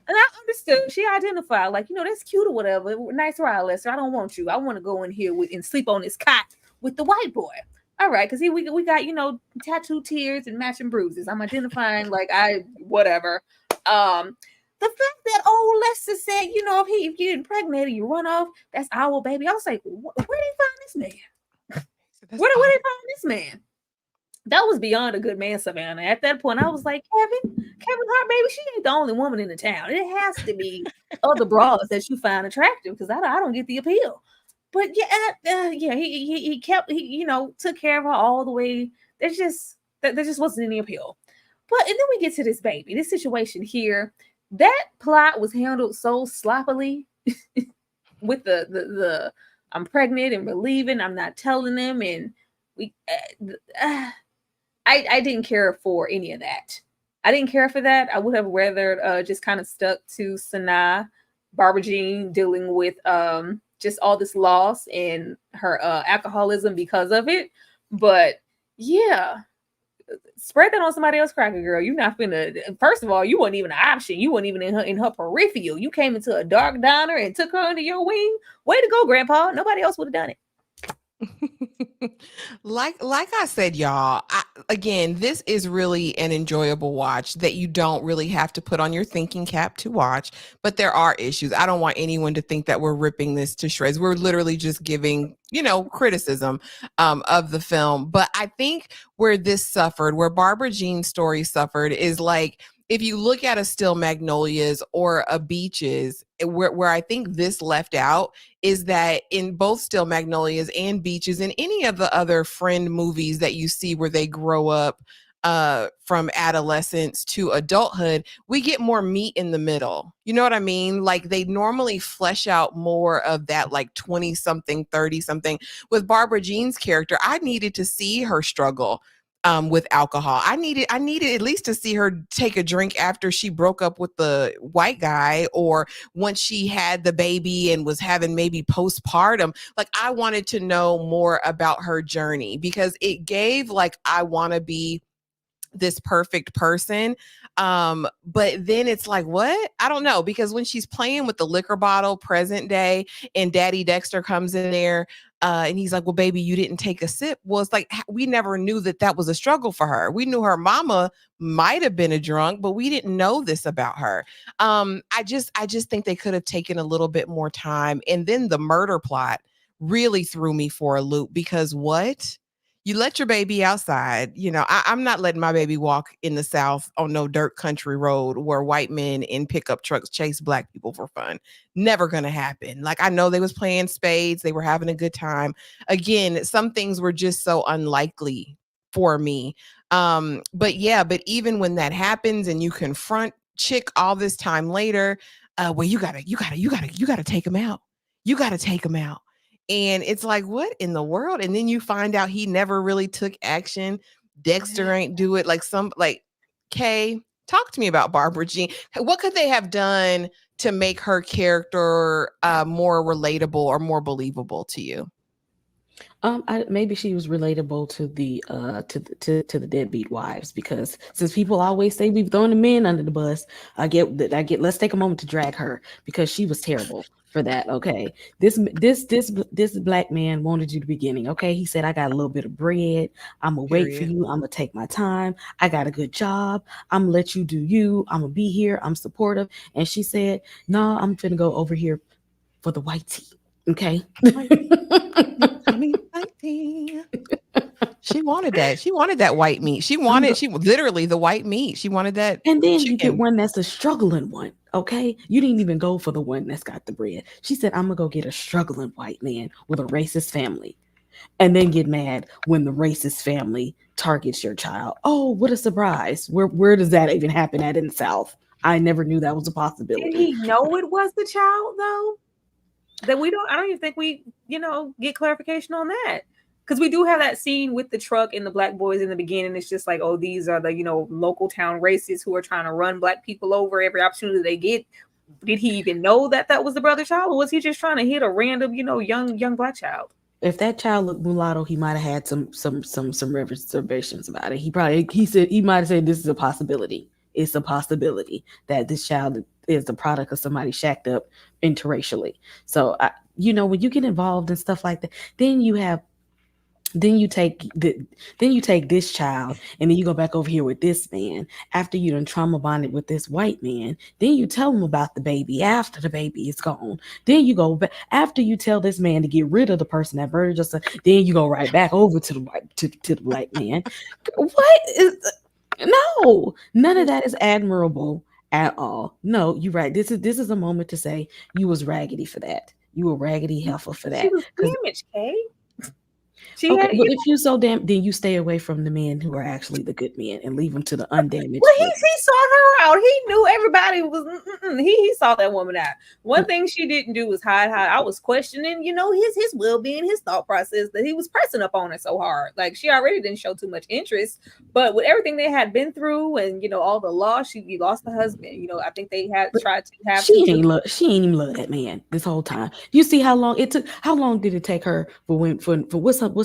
And I understood. She identified, like, you know, that's cute or whatever. Nice ride, Lester. I don't want you. I want to go in here and sleep on this cot with the white boy. All right, because we got, you know, tattoo tears and matching bruises. I'm identifying, like, whatever. The fact that old Lester said, you know, if you impregnated, you run off, that's our baby. I was like, where they find this man? Where they find this man? That was beyond a good man, Savannah. At that point, I was like, Kevin Hart, baby, she ain't the only woman in the town. It has to be other broads that you find attractive because I don't get the appeal. But he kept, you know, took care of her all the way. There just wasn't any appeal. But and then we get to this baby, this situation here. That plot was handled so sloppily with the I'm pregnant and we're leaving. I'm not telling them, and we. I didn't care for any of that. I didn't care for that. I would have rather just kind of stuck to Sanaa, Barbara Jean dealing with just all this loss and her alcoholism because of it. But yeah, spread that on somebody else, cracker girl. You're not finna. First of all, you weren't even an option. You weren't even in her peripheral. You came into a dark diner and took her under your wing. Way to go, Grandpa. Nobody else would have done it. like I said, y'all, again, this is really an enjoyable watch that you don't really have to put on your thinking cap to watch, but there are issues. I don't want anyone to think that we're ripping this to shreds. We're literally just giving, you know, criticism of the film. But I think where Barbara Jean's story suffered is like, if you look at a Still Magnolias or a Beaches, where I think this left out is that in both Still Magnolias and Beaches and any of the other friend movies that you see where they grow up from adolescence to adulthood, we get more meat in the middle. You know what I mean? Like they normally flesh out more of that like 20 something, 30 something. With Barbara Jean's character, I needed to see her struggle with alcohol. I needed at least to see her take a drink after she broke up with the white guy or once she had the baby and was having maybe postpartum. Like I wanted to know more about her journey because it gave like, I want to be this perfect person. But then it's like, what? I don't know, because when she's playing with the liquor bottle present day and Daddy Dexter comes in there, and he's like, well, baby, you didn't take a sip. Well, it's like, we never knew that was a struggle for her. We knew her mama might have been a drunk, but we didn't know this about her. I just think they could have taken a little bit more time. And then the murder plot really threw me for a loop, because what? You let your baby outside. I'm not letting my baby walk in the South on no dirt country road where white men in pickup trucks chase black people for fun. Never going to happen. Like, I know they was playing spades. They were having a good time. Again, some things were just so unlikely for me. But even when that happens and you confront Chick all this time later, well, you gotta take him out. You gotta take him out. And it's like, what in the world? And then you find out he never really took action. Dexter ain't do it. Like Kay, talk to me about Barbara Jean. What could they have done to make her character more relatable or more believable to you? Maybe she was relatable to the to the deadbeat wives, because since people always say we've thrown the men under the bus, I get let's take a moment to drag her, because she was terrible for that. Okay, this black man wanted you at the beginning. Okay, he said, I got a little bit of bread, I'm gonna wait for you, I'm gonna take my time, I got a good job, I'm gonna let you do you, I'm gonna be here, I'm supportive. And she said, no, I'm gonna go over here for the white tea. Okay. She wanted that. She wanted that white meat. She literally the white meat. She wanted that. And then chicken. You get one that's a struggling one. Okay. You didn't even go for the one that's got the bread. She said, I'm going to go get a struggling white man with a racist family, and then get mad when the racist family targets your child. Oh, what a surprise. Where does that even happen at in the South? I never knew that was a possibility. Did he know it was the child, though? That I don't even think we, get clarification on that. Because we do have that scene with the truck and the black boys in the beginning. It's just like, oh, these are the, local town racists who are trying to run black people over every opportunity they get. Did he even know that was the brother child? Or was he just trying to hit a random, young black child? If that child looked mulatto, he might have had some reservations about it. He might have said, this is a possibility. It's a possibility that this child is the product of somebody shacked up interracially. So, when you get involved in stuff like that, then you take this child, and then you go back over here with this man after you done trauma bonded with this white man. Then you tell him about the baby after the baby is gone. Then you go back after you tell this man to get rid of the person that murdered your son. Then you go right back over to the black man. No, none of that is admirable at all. No, you're right. This is a moment to say you was raggedy for that. You were raggedy heifer for that. She was damaged, Kay. If you so damn, then you stay away from the men who are actually the good men and leave them to the undamaged. Well, he saw her out. He knew everybody was. He saw that woman out. One thing she didn't do was hide. I was questioning, his well-being, his thought process, that he was pressing up on her so hard. Like, she already didn't show too much interest, but with everything they had been through and all the loss, she lost the husband. I think they had tried to have. She ain't even love that man this whole time. You see how long it took? How long did it take her for what's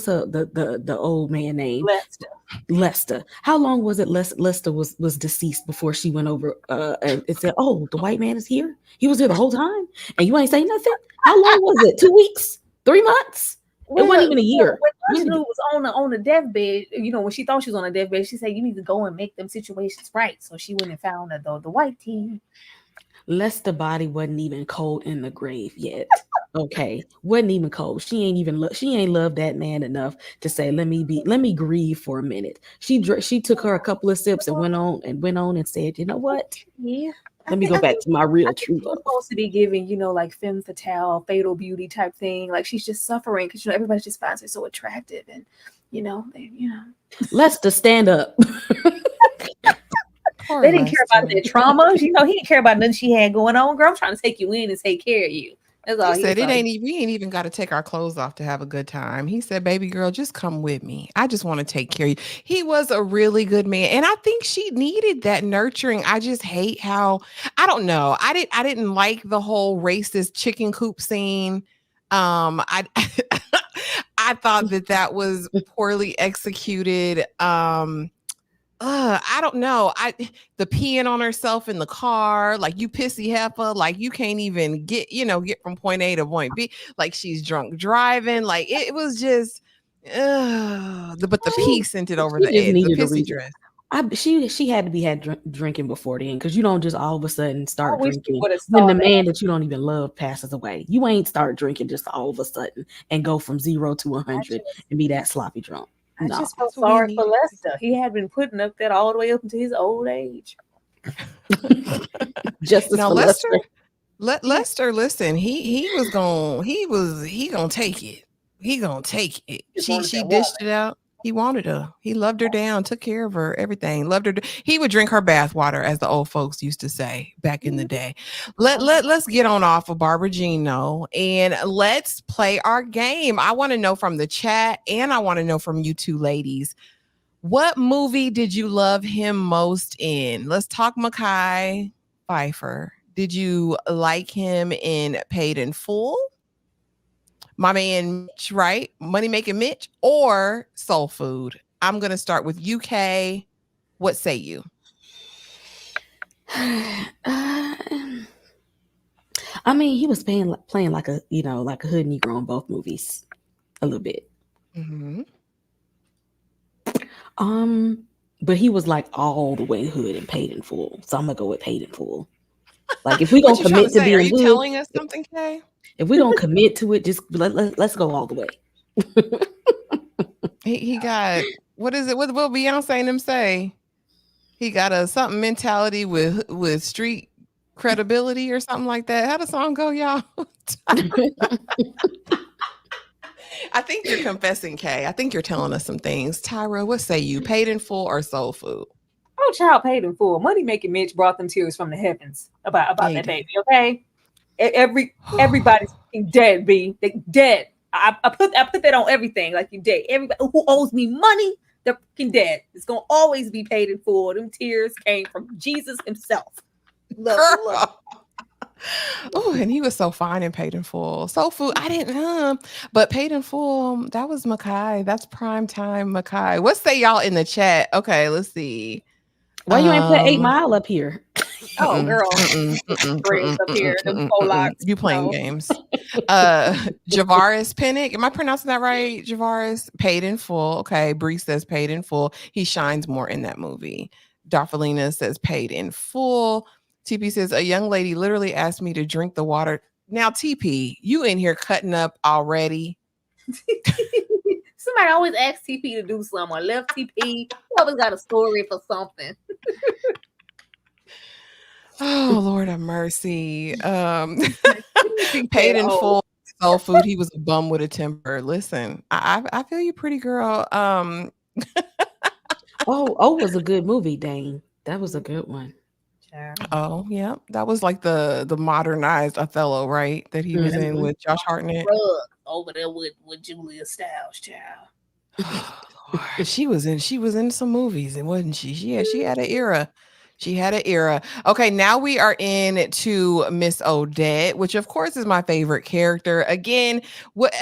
the old man name? Lester. How long was it Lester was deceased before she went over and said, oh, the white man is here? He was here the whole time and you ain't say nothing? How long was it? 2 weeks? 3 months? It wasn't even a year. When Lester was on the deathbed, when she thought she was on a deathbed, she said, you need to go and make them situations right. So she went and found the white team. Lester's body wasn't even cold in the grave yet. Okay, wasn't even cold. She ain't loved that man enough to say, let me grieve for a minute. She took her a couple of sips and went on and said, you know what? Yeah. Let me go back to my real true love. Supposed to be giving, like femme fatale, fatal beauty type thing. Like, she's just suffering because everybody just finds her so attractive, and Lester, stand up. They didn't care about their trauma. He didn't care about nothing she had going on. Girl, I'm trying to take you in and take care of you. That's all he said. We ain't even got to take our clothes off to have a good time. He said, baby girl, just come with me. I just want to take care of you. He was a really good man. And I think she needed that nurturing. I just hate how, I don't know. I didn't like the whole racist chicken coop scene. I thought that was poorly executed. I don't know. The peeing on herself in the car, like you pissy heifer, like you can't even get from point A to point B, like she's drunk driving, like it was just, but the pee sent it over She the just edge, the needed a pissy reason. dress. She had to be drinking before then, because you don't just all of a sudden I start wish we drinking would have when saw the that. man that you don't even love passes away. You ain't start drinking just all of a sudden and go from 0 to I 100 just, and be that sloppy drunk. I No. just felt That's what we sorry for needed. Lester. He had been putting up that all the way up until his old age. Justice Now for Lester. Lester, listen, he gonna take it. He gonna take it. Just She wanted she that woman. dished it out. He wanted her. He loved her down, took care of her, everything. Loved her. He would drink her bath water, as the old folks used to say back in the day. Let's get on off of Barbara Jean though, and let's play our game. I want to know from the chat, and I want to know from you two ladies. What movie did you love him most in? Let's talk Mekhi Phifer. Did you like him in Paid in Full? My man Mitch, right? Money Making Mitch or Soul Food? I'm going to start with UK. What say you? I mean, he was playing like a like a hood Negro in both movies, a little bit. Mm-hmm. But he was like all the way hood and Paid in Full, so I'm gonna go with Paid in Full. Like if we What gonna you trying to commit to say? Are being you hood, telling us something, Kay? if we don't commit to it, just let's go all the way. He got, what is it? What Beyonce and them say? He got a something mentality with street credibility or something like that. How the song go, y'all? I think you're confessing, Kay. I think you're telling us some things. Tyra, what say you? Paid in Full or Soul Food? Oh, child paid in full. Money Making Mitch brought them tears from the heavens about Yeah, he that did. baby. Okay, everybody's dead. They dead. I put that on everything. Like you dead. Everybody who owes me money, they're fucking dead. It's gonna always be paid in full. Them tears came from Jesus himself. Love. Oh, and he was so fine and Paid in Full. Soul Food, I didn't, but Paid in Full, that was Mekhi. That's prime time Mekhi. What say y'all in the chat? Okay, let's see. Why you ain't put 8 Mile up here? Oh, girl, dreads up here. Them faux locks. You playing No. games. Javaris Pinnick. Am I pronouncing that right? Javaris, Paid in Full. Okay. Bree says Paid in Full. He shines more in that movie. Darfalina says Paid in Full. TP says a young lady literally asked me to drink the water. Now, TP, you in here cutting up already. Somebody always asks TP to do something or left TP. You always got a story for something. Oh, Lord have mercy. Paid in Full, Soul Food. He was a bum with a temper. Listen, I feel you, pretty girl. Oh, was a good movie, Dane. That was a good one. Oh, yeah. That was like the modernized Othello, right? That he was in with Josh Hartnett. Over there with Julia Stiles, child. She was in some movies, and wasn't she? She had an era. She had an era. Okay, now we are in to Miss Odette, which of course is my favorite character. Again, what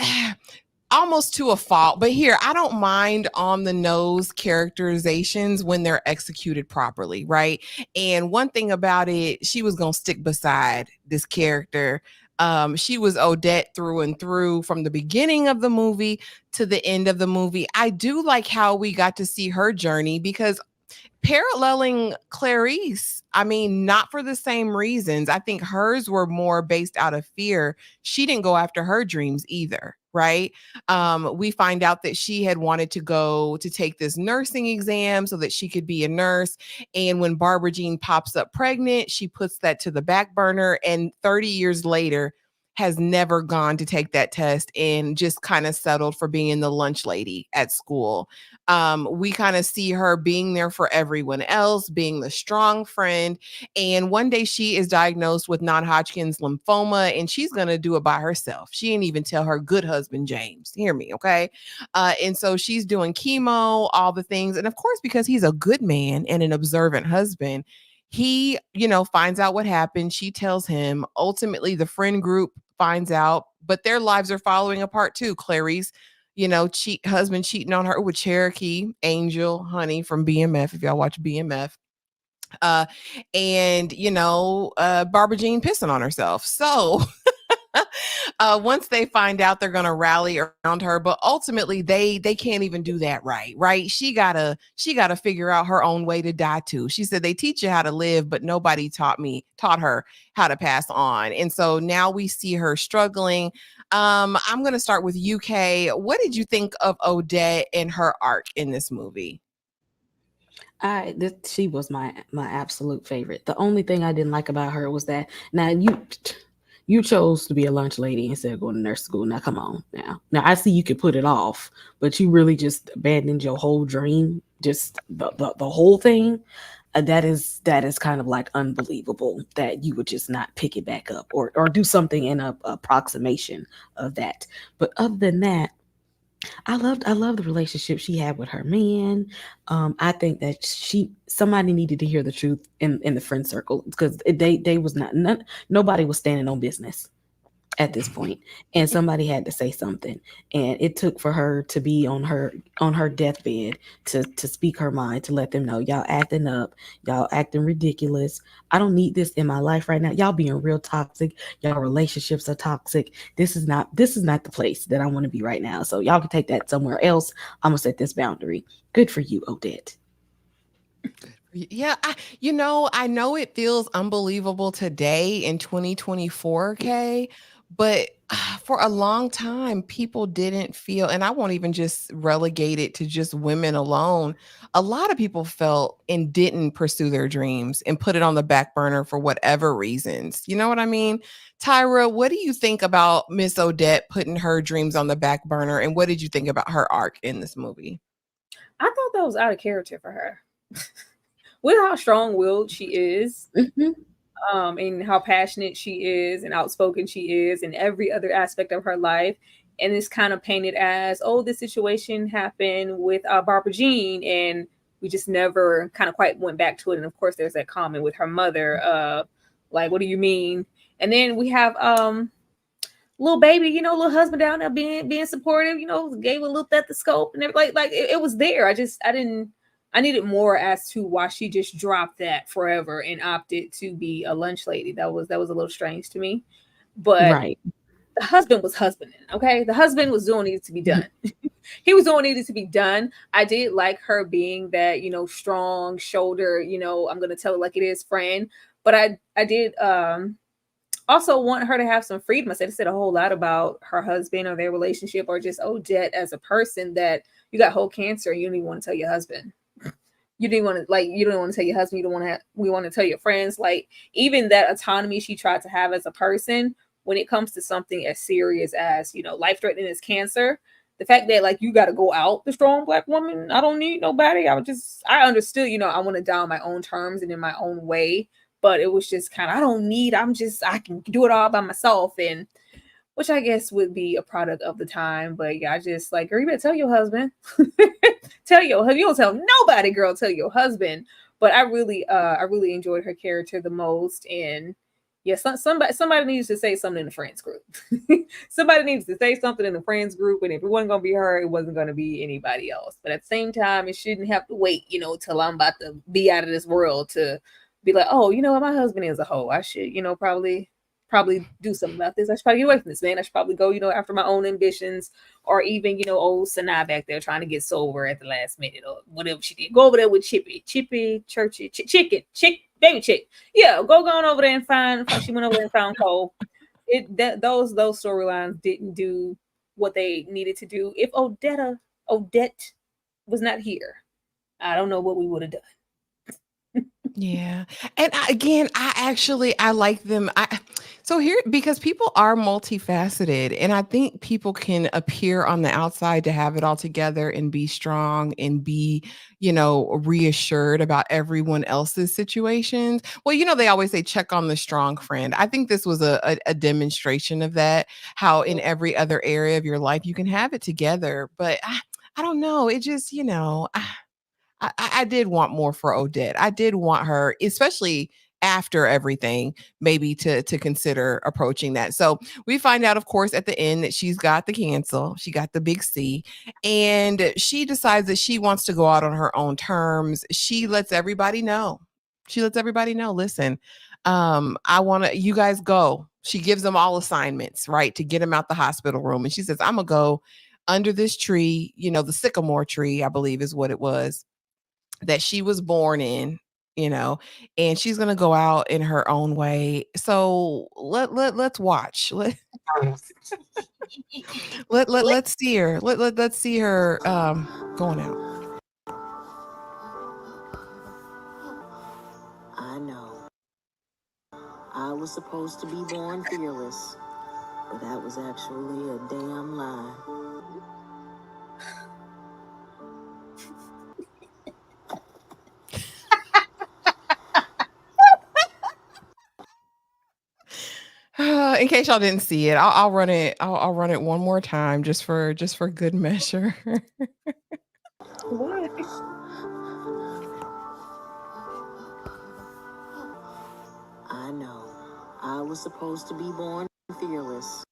almost to a fault, but here I don't mind on the nose characterizations when they're executed properly, right? And one thing about it, she was gonna stick beside this character. She was Odette through and through from the beginning of the movie to the end of the movie. I do like how we got to see her journey because paralleling Clarice, I mean, not for the same reasons. I think hers were more based out of fear. She didn't go after her dreams either, right? We find out that she had wanted to go to take this nursing exam so that she could be a nurse. And when Barbara Jean pops up pregnant, she puts that to the back burner. And 30 years later, has never gone to take that test and just kind of settled for being the lunch lady at school. We kind of see her being there for everyone else, being the strong friend. And one day she is diagnosed with non-Hodgkin's lymphoma, and she's going to do it by herself. She didn't even tell her good husband, James. Hear me, okay? And so she's doing chemo, all the things. And of course, because he's a good man and an observant husband, he, finds out what happened. She tells him. Ultimately, the friend group finds out, but their lives are falling apart too. Clarice husband cheating on her with Cherokee, Angel, Honey from BMF, if y'all watch BMF. Uh, and Barbara Jean pissing on herself. So once they find out, they're gonna rally around her, but ultimately they can't even do that right. She gotta figure out her own way to die too. She said they teach you how to live, but nobody taught her how to pass on. And so now we see her struggling. I'm gonna start with UK. What did you think of Odette and her arc in this movie? She was my absolute favorite. The only thing I didn't like about her was that now you chose to be a lunch lady instead of going to nurse school. Now come on now I see you could put it off, but you really just abandoned your whole dream, just the whole thing. That is kind of like unbelievable that you would just not pick it back up or do something in a approximation of that. But other than that, I love the relationship she had with her man. I think that somebody needed to hear the truth in the friend circle, because they was nobody was standing on business at this point, and somebody had to say something, and it took for her to be on her deathbed to speak her mind, to let them know, y'all acting up, y'all acting ridiculous. I don't need this in my life right now. Y'all being real toxic. Y'all relationships are toxic. This is not the place that I want to be right now. So y'all can take that somewhere else. I'm gonna set this boundary. Good for you, Odette. Yeah, I know it feels unbelievable today in 2024, Kay, but for a long time, people didn't feel, and I won't even just relegate it to just women alone. A lot of people felt and didn't pursue their dreams and put it on the back burner for whatever reasons. You know what I mean? Tyra, what do you think about Miss Odette putting her dreams on the back burner? And what did you think about her arc in this movie? I thought that was out of character for her. With how strong-willed she is, and how passionate she is and outspoken she is in every other aspect of her life, and it's kind of painted as, oh, this situation happened with Barbara Jean, and we just never kind of quite went back to it. And of course, there's that comment with her mother, like, what do you mean? And then we have little baby, little husband down there being supportive, gave a little stethoscope and everything. Like it was there. I needed more as to why she just dropped that forever and opted to be a lunch lady. That was a little strange to me. But Right. the husband was husbanding, okay? The husband was doing what needed to be done. He was doing what needed to be done. I did like her being that, strong shoulder, I'm gonna tell it like it is friend. But I did also want her to have some freedom. I said a whole lot about her husband or their relationship, or just Odette as a person, that you got whole cancer and you don't even want to tell your husband. You didn't want to you don't want to tell your husband. You don't want to. We want to tell your friends. Like, even that autonomy she tried to have as a person, when it comes to something as serious as life threatening as cancer, the fact that you got to go out, the strong Black woman. I don't need nobody. I understood. I want to die on my own terms and in my own way. But it was just kind of, I can do it all by myself, and which I guess would be a product of the time. But yeah, I just girl, you better tell your husband. Tell your husband. You don't tell nobody, girl. Tell your husband. But I really enjoyed her character the most. And yeah, somebody needs to say something in the friends group. Somebody needs to say something in the friends group. And if it wasn't gonna be her, it wasn't gonna be anybody else. But at the same time, it shouldn't have to wait, till I'm about to be out of this world to be like, oh, what, my husband is a hoe. I should, probably do something about this. I should probably get away from this man. I should probably go, after my own ambitions, or even, old Sanaa back there trying to get sober at the last minute or whatever she did. Go over there with Chippy, Churchy, baby chick. Yeah, go on over there and find. She went over there and found Cole. Those storylines didn't do what they needed to do. If Odette was not here, I don't know what we would have done. Yeah. And I like them. So here, because people are multifaceted, and I think people can appear on the outside to have it all together and be strong and be, reassured about everyone else's situations. Well, they always say check on the strong friend. I think this was a demonstration of that, how in every other area of your life you can have it together. But I don't know. It just, I did want more for Odette. I did want her, especially after everything, maybe to consider approaching that. So we find out, of course, at the end that she's got the cancel. She got the big C, and she decides that she wants to go out on her own terms. She lets everybody know. Listen, I want to, you guys go. She gives them all assignments, right, to get him out the hospital room. And she says, I'm going to go under this tree, the sycamore tree, I believe is what it was, that she was born in, and she's going to go out in her own way. So let's watch. Let's see her. Let's see her going out. I know. I was supposed to be born fearless, but that was actually a damn lie. In case y'all didn't see it, I'll run it. I'll run it one more time just for good measure. What? I know. I was supposed to be born fearless,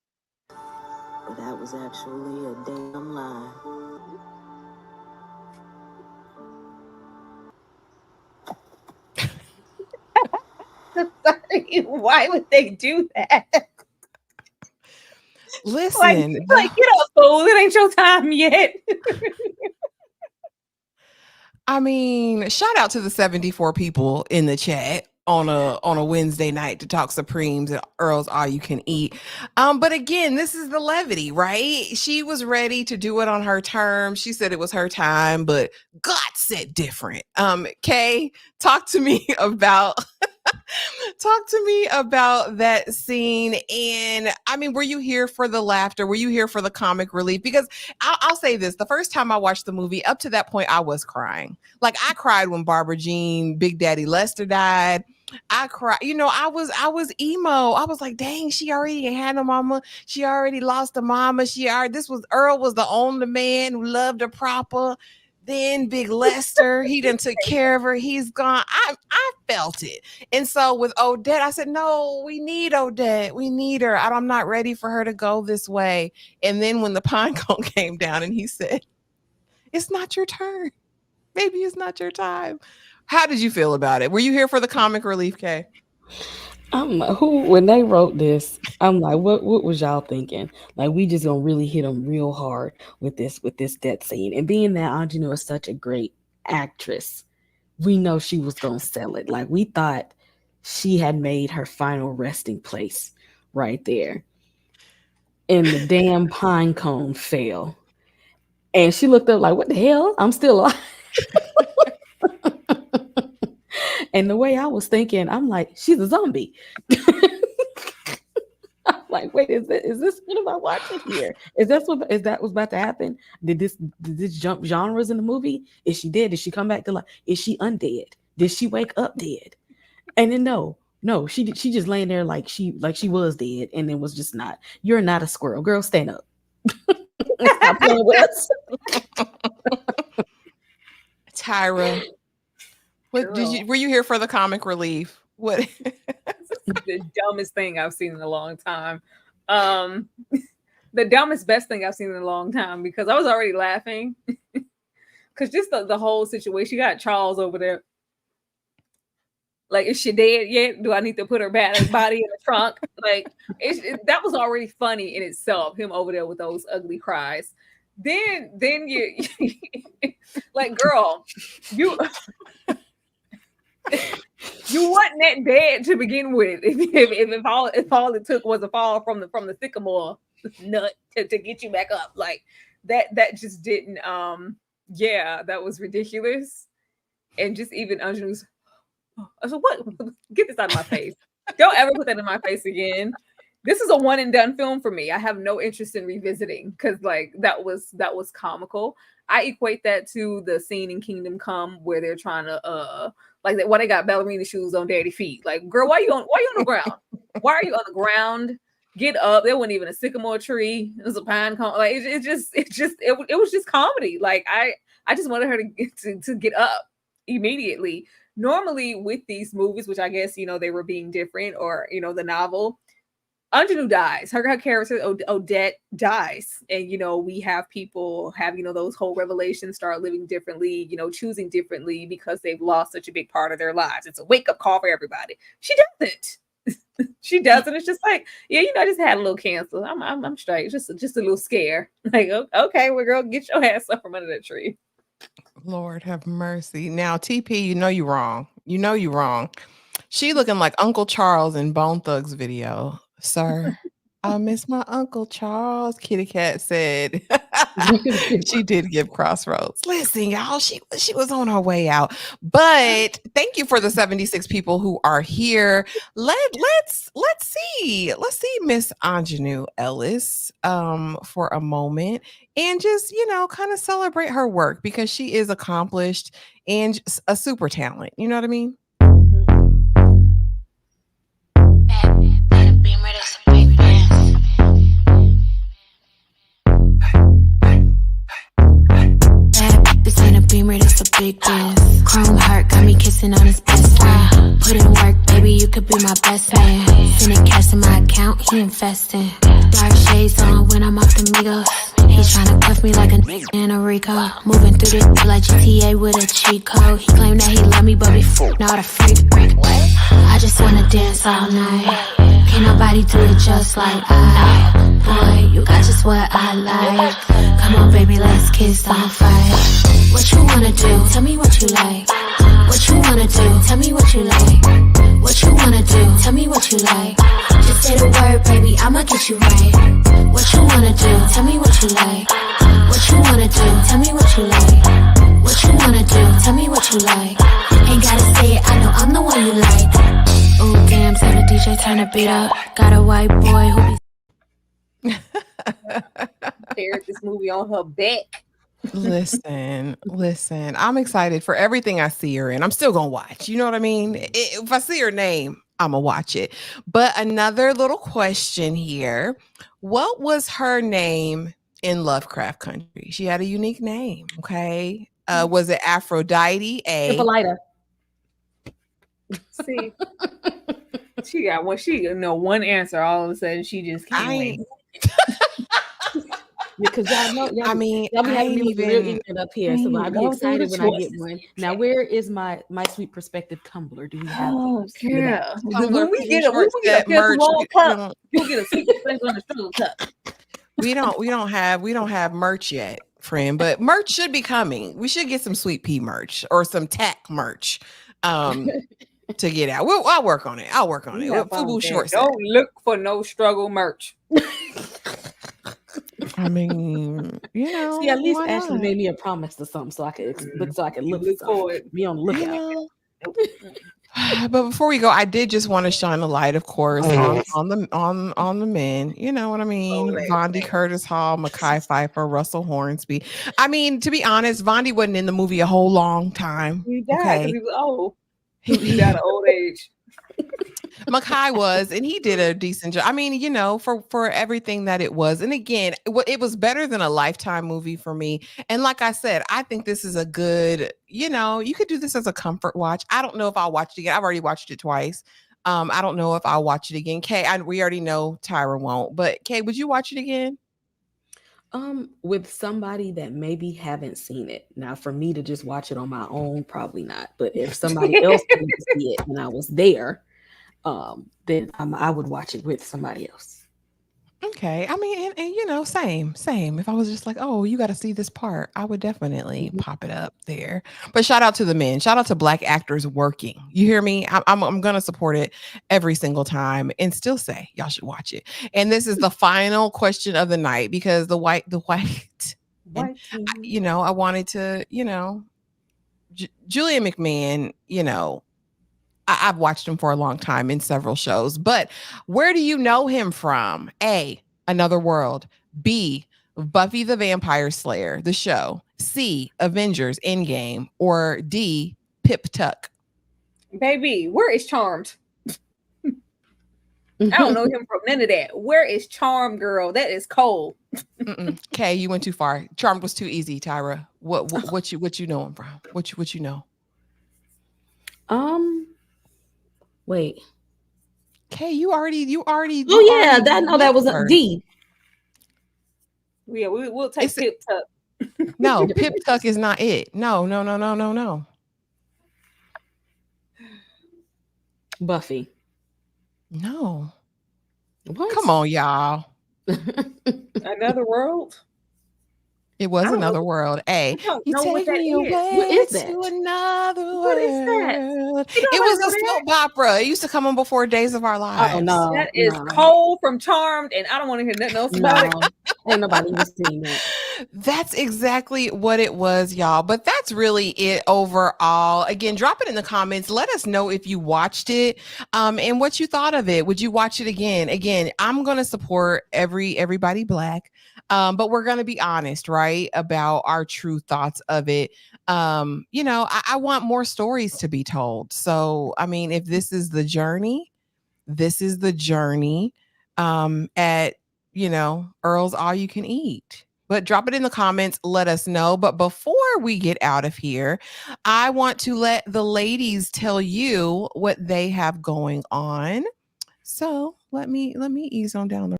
but that was actually a damn lie. Sorry, why would they do that? Listen, like get up, fool! It ain't your time yet. I mean, shout out to the 74 people in the chat on a Wednesday night to talk Supremes and Earl's All You Can Eat. But again, this is the levity, right? She was ready to do it on her terms. She said it was her time, but God said different. Kay, talk to me about that scene. And I mean, were you here for the laughter? Were you here for the comic relief? Because I'll say this, the first time I watched the movie, up to that point, I was crying. Like I cried when Barbara Jean, Big Daddy Lester died. I cried, I was emo. I was like, dang, she already had a mama. She already lost a mama. Earl was the only man who loved her proper. Then Big Lester, he done took care of her. He's gone. I felt it. And so with Odette, I said, no, we need Odette. We need her. I'm not ready for her to go this way. And then when the pine cone came down and he said, it's not your turn. Maybe it's not your time. How did you feel about it? Were you here for the comic relief, Kay? When they wrote this, I'm like, what was y'all thinking? Like, we just gonna really hit them real hard with this death scene. And being that Ingenue is such a great actress, we know she was gonna sell it. Like, we thought she had made her final resting place right there. And the damn pine cone fell. And she looked up like, what the hell? I'm still alive. And the way I was thinking, I'm like, she's a zombie. I'm like, wait, is this what am I watching here? Is that what's about to happen? Did this jump genres in the movie? Is she dead? Did she come back to life? Is she undead? Did she wake up dead? And then no, she just laying there like she was dead, and then was just not. You're not a squirrel, girl. Stand up. Stop playing with us. Tyra, were you here for the comic relief? What? The dumbest thing I've seen in a long time. The dumbest best thing I've seen in a long time, because I was already laughing. Because just the whole situation, you got Charles over there. Like, is she dead yet? Do I need to put her body in the trunk? Like, that was already funny in itself. Him over there with those ugly cries. Then you like, girl, you wasn't that bad to begin with. If all it took was a fall from the sycamore nut to get you back up, like that just didn't. That was ridiculous. And just even Angenu's. So what? Get this out of my face! Don't ever put that in my face again. This is a one and done film for me. I have no interest in revisiting, because like that was comical. I equate that to the scene in Kingdom Come where they're trying to like that. Why they got ballerina shoes on daddy feet? Like, girl, why you on the ground? Why are you on the ground? Get up. There wasn't even a sycamore tree. It was a pine cone. Like it was just comedy. Like I just wanted her to get up immediately. normally with these movies, which I guess, they were being different, or, the novel, Ingenue dies. Her character, Odette, dies. And, we have people have, those whole revelations, start living differently, choosing differently because they've lost such a big part of their lives. It's a wake-up call for everybody. She doesn't. She doesn't. It's just like, yeah, I just had a little cancel. I'm straight. Just a little scare. Like, okay, well, girl, get your ass up from under that tree. Lord have mercy. Now, TP, you're wrong. You're wrong. She looking like Uncle Charles in Bone Thugs video. Sir, I miss my Uncle Charles, Kitty Cat said. She did give Crossroads. Listen, y'all, she was on her way out. But thank you for the 76 people who are here. Let's see Miss Ingenue Ellis for a moment and just, kind of celebrate her work, because she is accomplished and a super talent. You know what I mean? This ain't a beamer, this a big dance. Chrome heart got me kissing on his best friend. Put in work, baby, you could be my best man. Sending cash to my account, he investing. Dark shades on when I'm off the Migos. He's tryna cuff me like a in a Rico. Moving through this like GTA with a cheat code. He claimed that he love me, but before not a freak. I just wanna dance all night. Can't nobody do it just like I. Boy, you got just what I like. Come on, baby, let's kiss, don't fight. What you wanna do? Tell me what you like. What you wanna do? Tell me what you like. What you wanna do? Tell me what you like. Just say the word, baby, I'ma get you right. What you wanna do? Tell me what you like. What you wanna do? Tell me what you like. What you wanna do? Tell me what you like. Ain't gotta say it, I know I'm the one you like. Oh damn, say the DJ turn the beat up. Got a white boy who be There's this movie on her back. Listen, I'm excited for everything I see her in. I'm still gonna watch. You know what I mean? If I see her name, I'm gonna watch it. But another little question here: what was her name in Lovecraft Country? She had a unique name. Okay, was it Aphrodite? Hippolyta. See, she got one. She one answer. All of a sudden, she just can't wait. Because y'all be having me real ignorant up here, so I'll be excited when I get one. Now, where is my sweet perspective tumbler? Do we have? Oh, yeah. When we get a merch, cup, you'll get a sweet perspective on the struggle cup. We don't have merch yet, friend, but merch should be coming. We should get some Sweet Pea merch or some tack merch. To get out. I'll work on it. FUBU short set. Don't look for no struggle merch. I mean, See, at least Ashley made me a promise to something, so I could look for it. Be on the lookout. But before we go, I did just want to shine a light, of course, on the men. You know what I mean? Vondi Curtis Hall, Mekhi Phifer, Russell Hornsby. I mean, to be honest, Vondi wasn't in the movie a whole long time. He died because he was old. He got an old age. Mekhi was, and he did a decent job. I mean, for everything that it was. And again, it was better than a Lifetime movie for me. And like I said, I think this is a good, you could do this as a comfort watch. I don't know if I'll watch it again. I've already watched it twice. I don't know if I'll watch it again. Kay, we already know Tyra won't, but Kay, would you watch it again? With somebody that maybe haven't seen it. Now, for me to just watch it on my own, probably not. But if somebody else wanted to see it and I was there, then I would watch it with somebody else. Okay. I mean, and same. If I was just like, oh, you got to see this part, I would definitely pop it up there. But shout out to the men. Shout out to Black actors working. You hear me? I'm going to support it every single time and still say y'all should watch it. And this is the final question of the night, because the white, and, I wanted to, Julian McMahon, I've watched him for a long time in several shows, but where do you know him from? A, Another World. B, Buffy the Vampire Slayer, the show. C, Avengers Endgame. Or D, Pip Tuck. Baby, where is Charmed? I don't know him from none of that. Where is Charmed, girl? That is cold. Okay, you went too far. Charmed was too easy, Tyra. What you know him from? What you know? Wait. Okay, you already. Oh yeah, that was a D. Yeah, we'll take It's, Pip Tuck. no, Pip Tuck is not it. No. Buffy. No. What? Come on, y'all. Another World. It was I don't Another know. World. Hey, I don't you know what take that me is. What away is to that? another What is that? world. You It know was know a that? soap opera. It used to come on before Days of Our Oh Lives. no, That is Cole from Charmed, and I don't want to hear nothing else about it. no. Ain't nobody even seen that. That's exactly what it was, y'all. But that's really it overall. Again, drop it in the comments. Let us know if you watched it and what you thought of it. Would you watch it again? Again, I'm going to support everybody Black, but we're going to be honest, right, about our true thoughts of it. I want more stories to be told. So, I mean, if this is the journey, this is the journey at Earl's All You Can Eat. But drop it in the comments, let us know. But before we get out of here, I want to let the ladies tell you what they have going on. So let me ease on down the.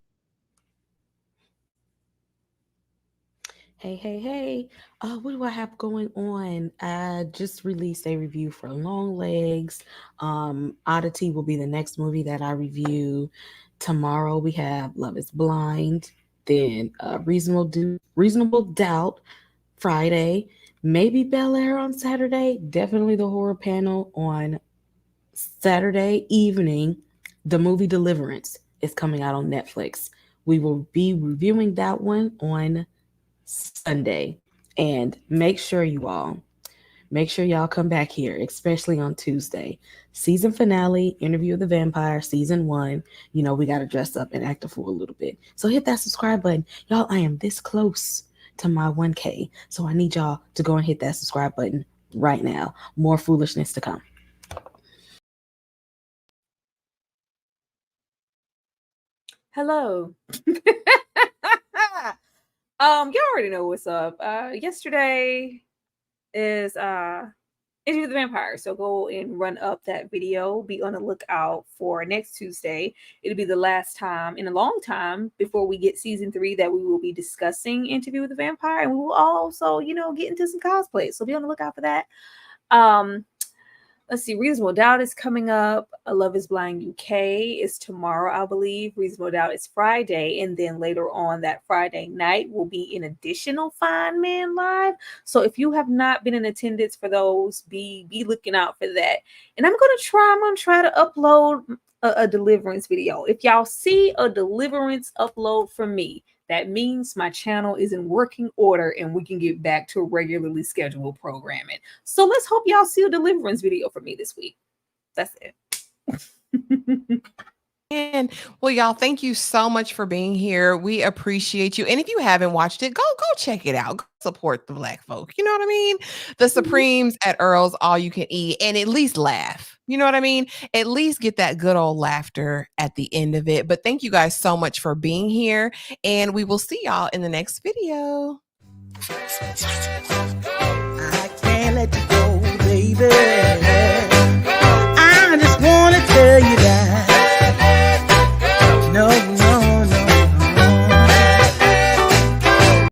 Hey. What do I have going on? I just released a review for Long Legs. Oddity will be the next movie that I review. Tomorrow we have Love is Blind. Then Reasonable Doubt Friday. Maybe Bel Air on Saturday. Definitely the horror panel on Saturday evening. The movie Deliverance is coming out on Netflix. We will be reviewing that one on Sunday. And make sure y'all come back here, especially on Tuesday. Season finale, Interview of the Vampire, season 1. We got to dress up and act a fool a little bit. So hit that subscribe button. Y'all, I am this close to my 1K. So I need y'all to go and hit that subscribe button right now. More foolishness to come. Hello. You already know what's up. Yesterday is Interview with the Vampire. So go and run up that video. Be on the lookout for next Tuesday. It'll be the last time in a long time before we get season 3 that we will be discussing Interview with the Vampire. And we will also, get into some cosplay. So be on the lookout for that. Let's see. Reasonable Doubt is coming up. Love is Blind UK is tomorrow, I believe. Reasonable Doubt is Friday. And then later on that Friday night will be an additional Fine Man Live. So if you have not been in attendance for those, be looking out for that. And I'm going to try to upload a Deliverance video. If y'all see a Deliverance upload from me, that means my channel is in working order and we can get back to regularly scheduled programming. So let's hope y'all see a Deliverance video from me this week. That's it. And well, y'all, thank you so much for being here. We appreciate you. And if you haven't watched it, go check it out. Go support the Black folk. You know what I mean? The Supremes at Earl's All You Can Eat, and at least laugh. You know what I mean? At least get that good old laughter at the end of it. But thank you guys so much for being here. And we will see y'all in the next video.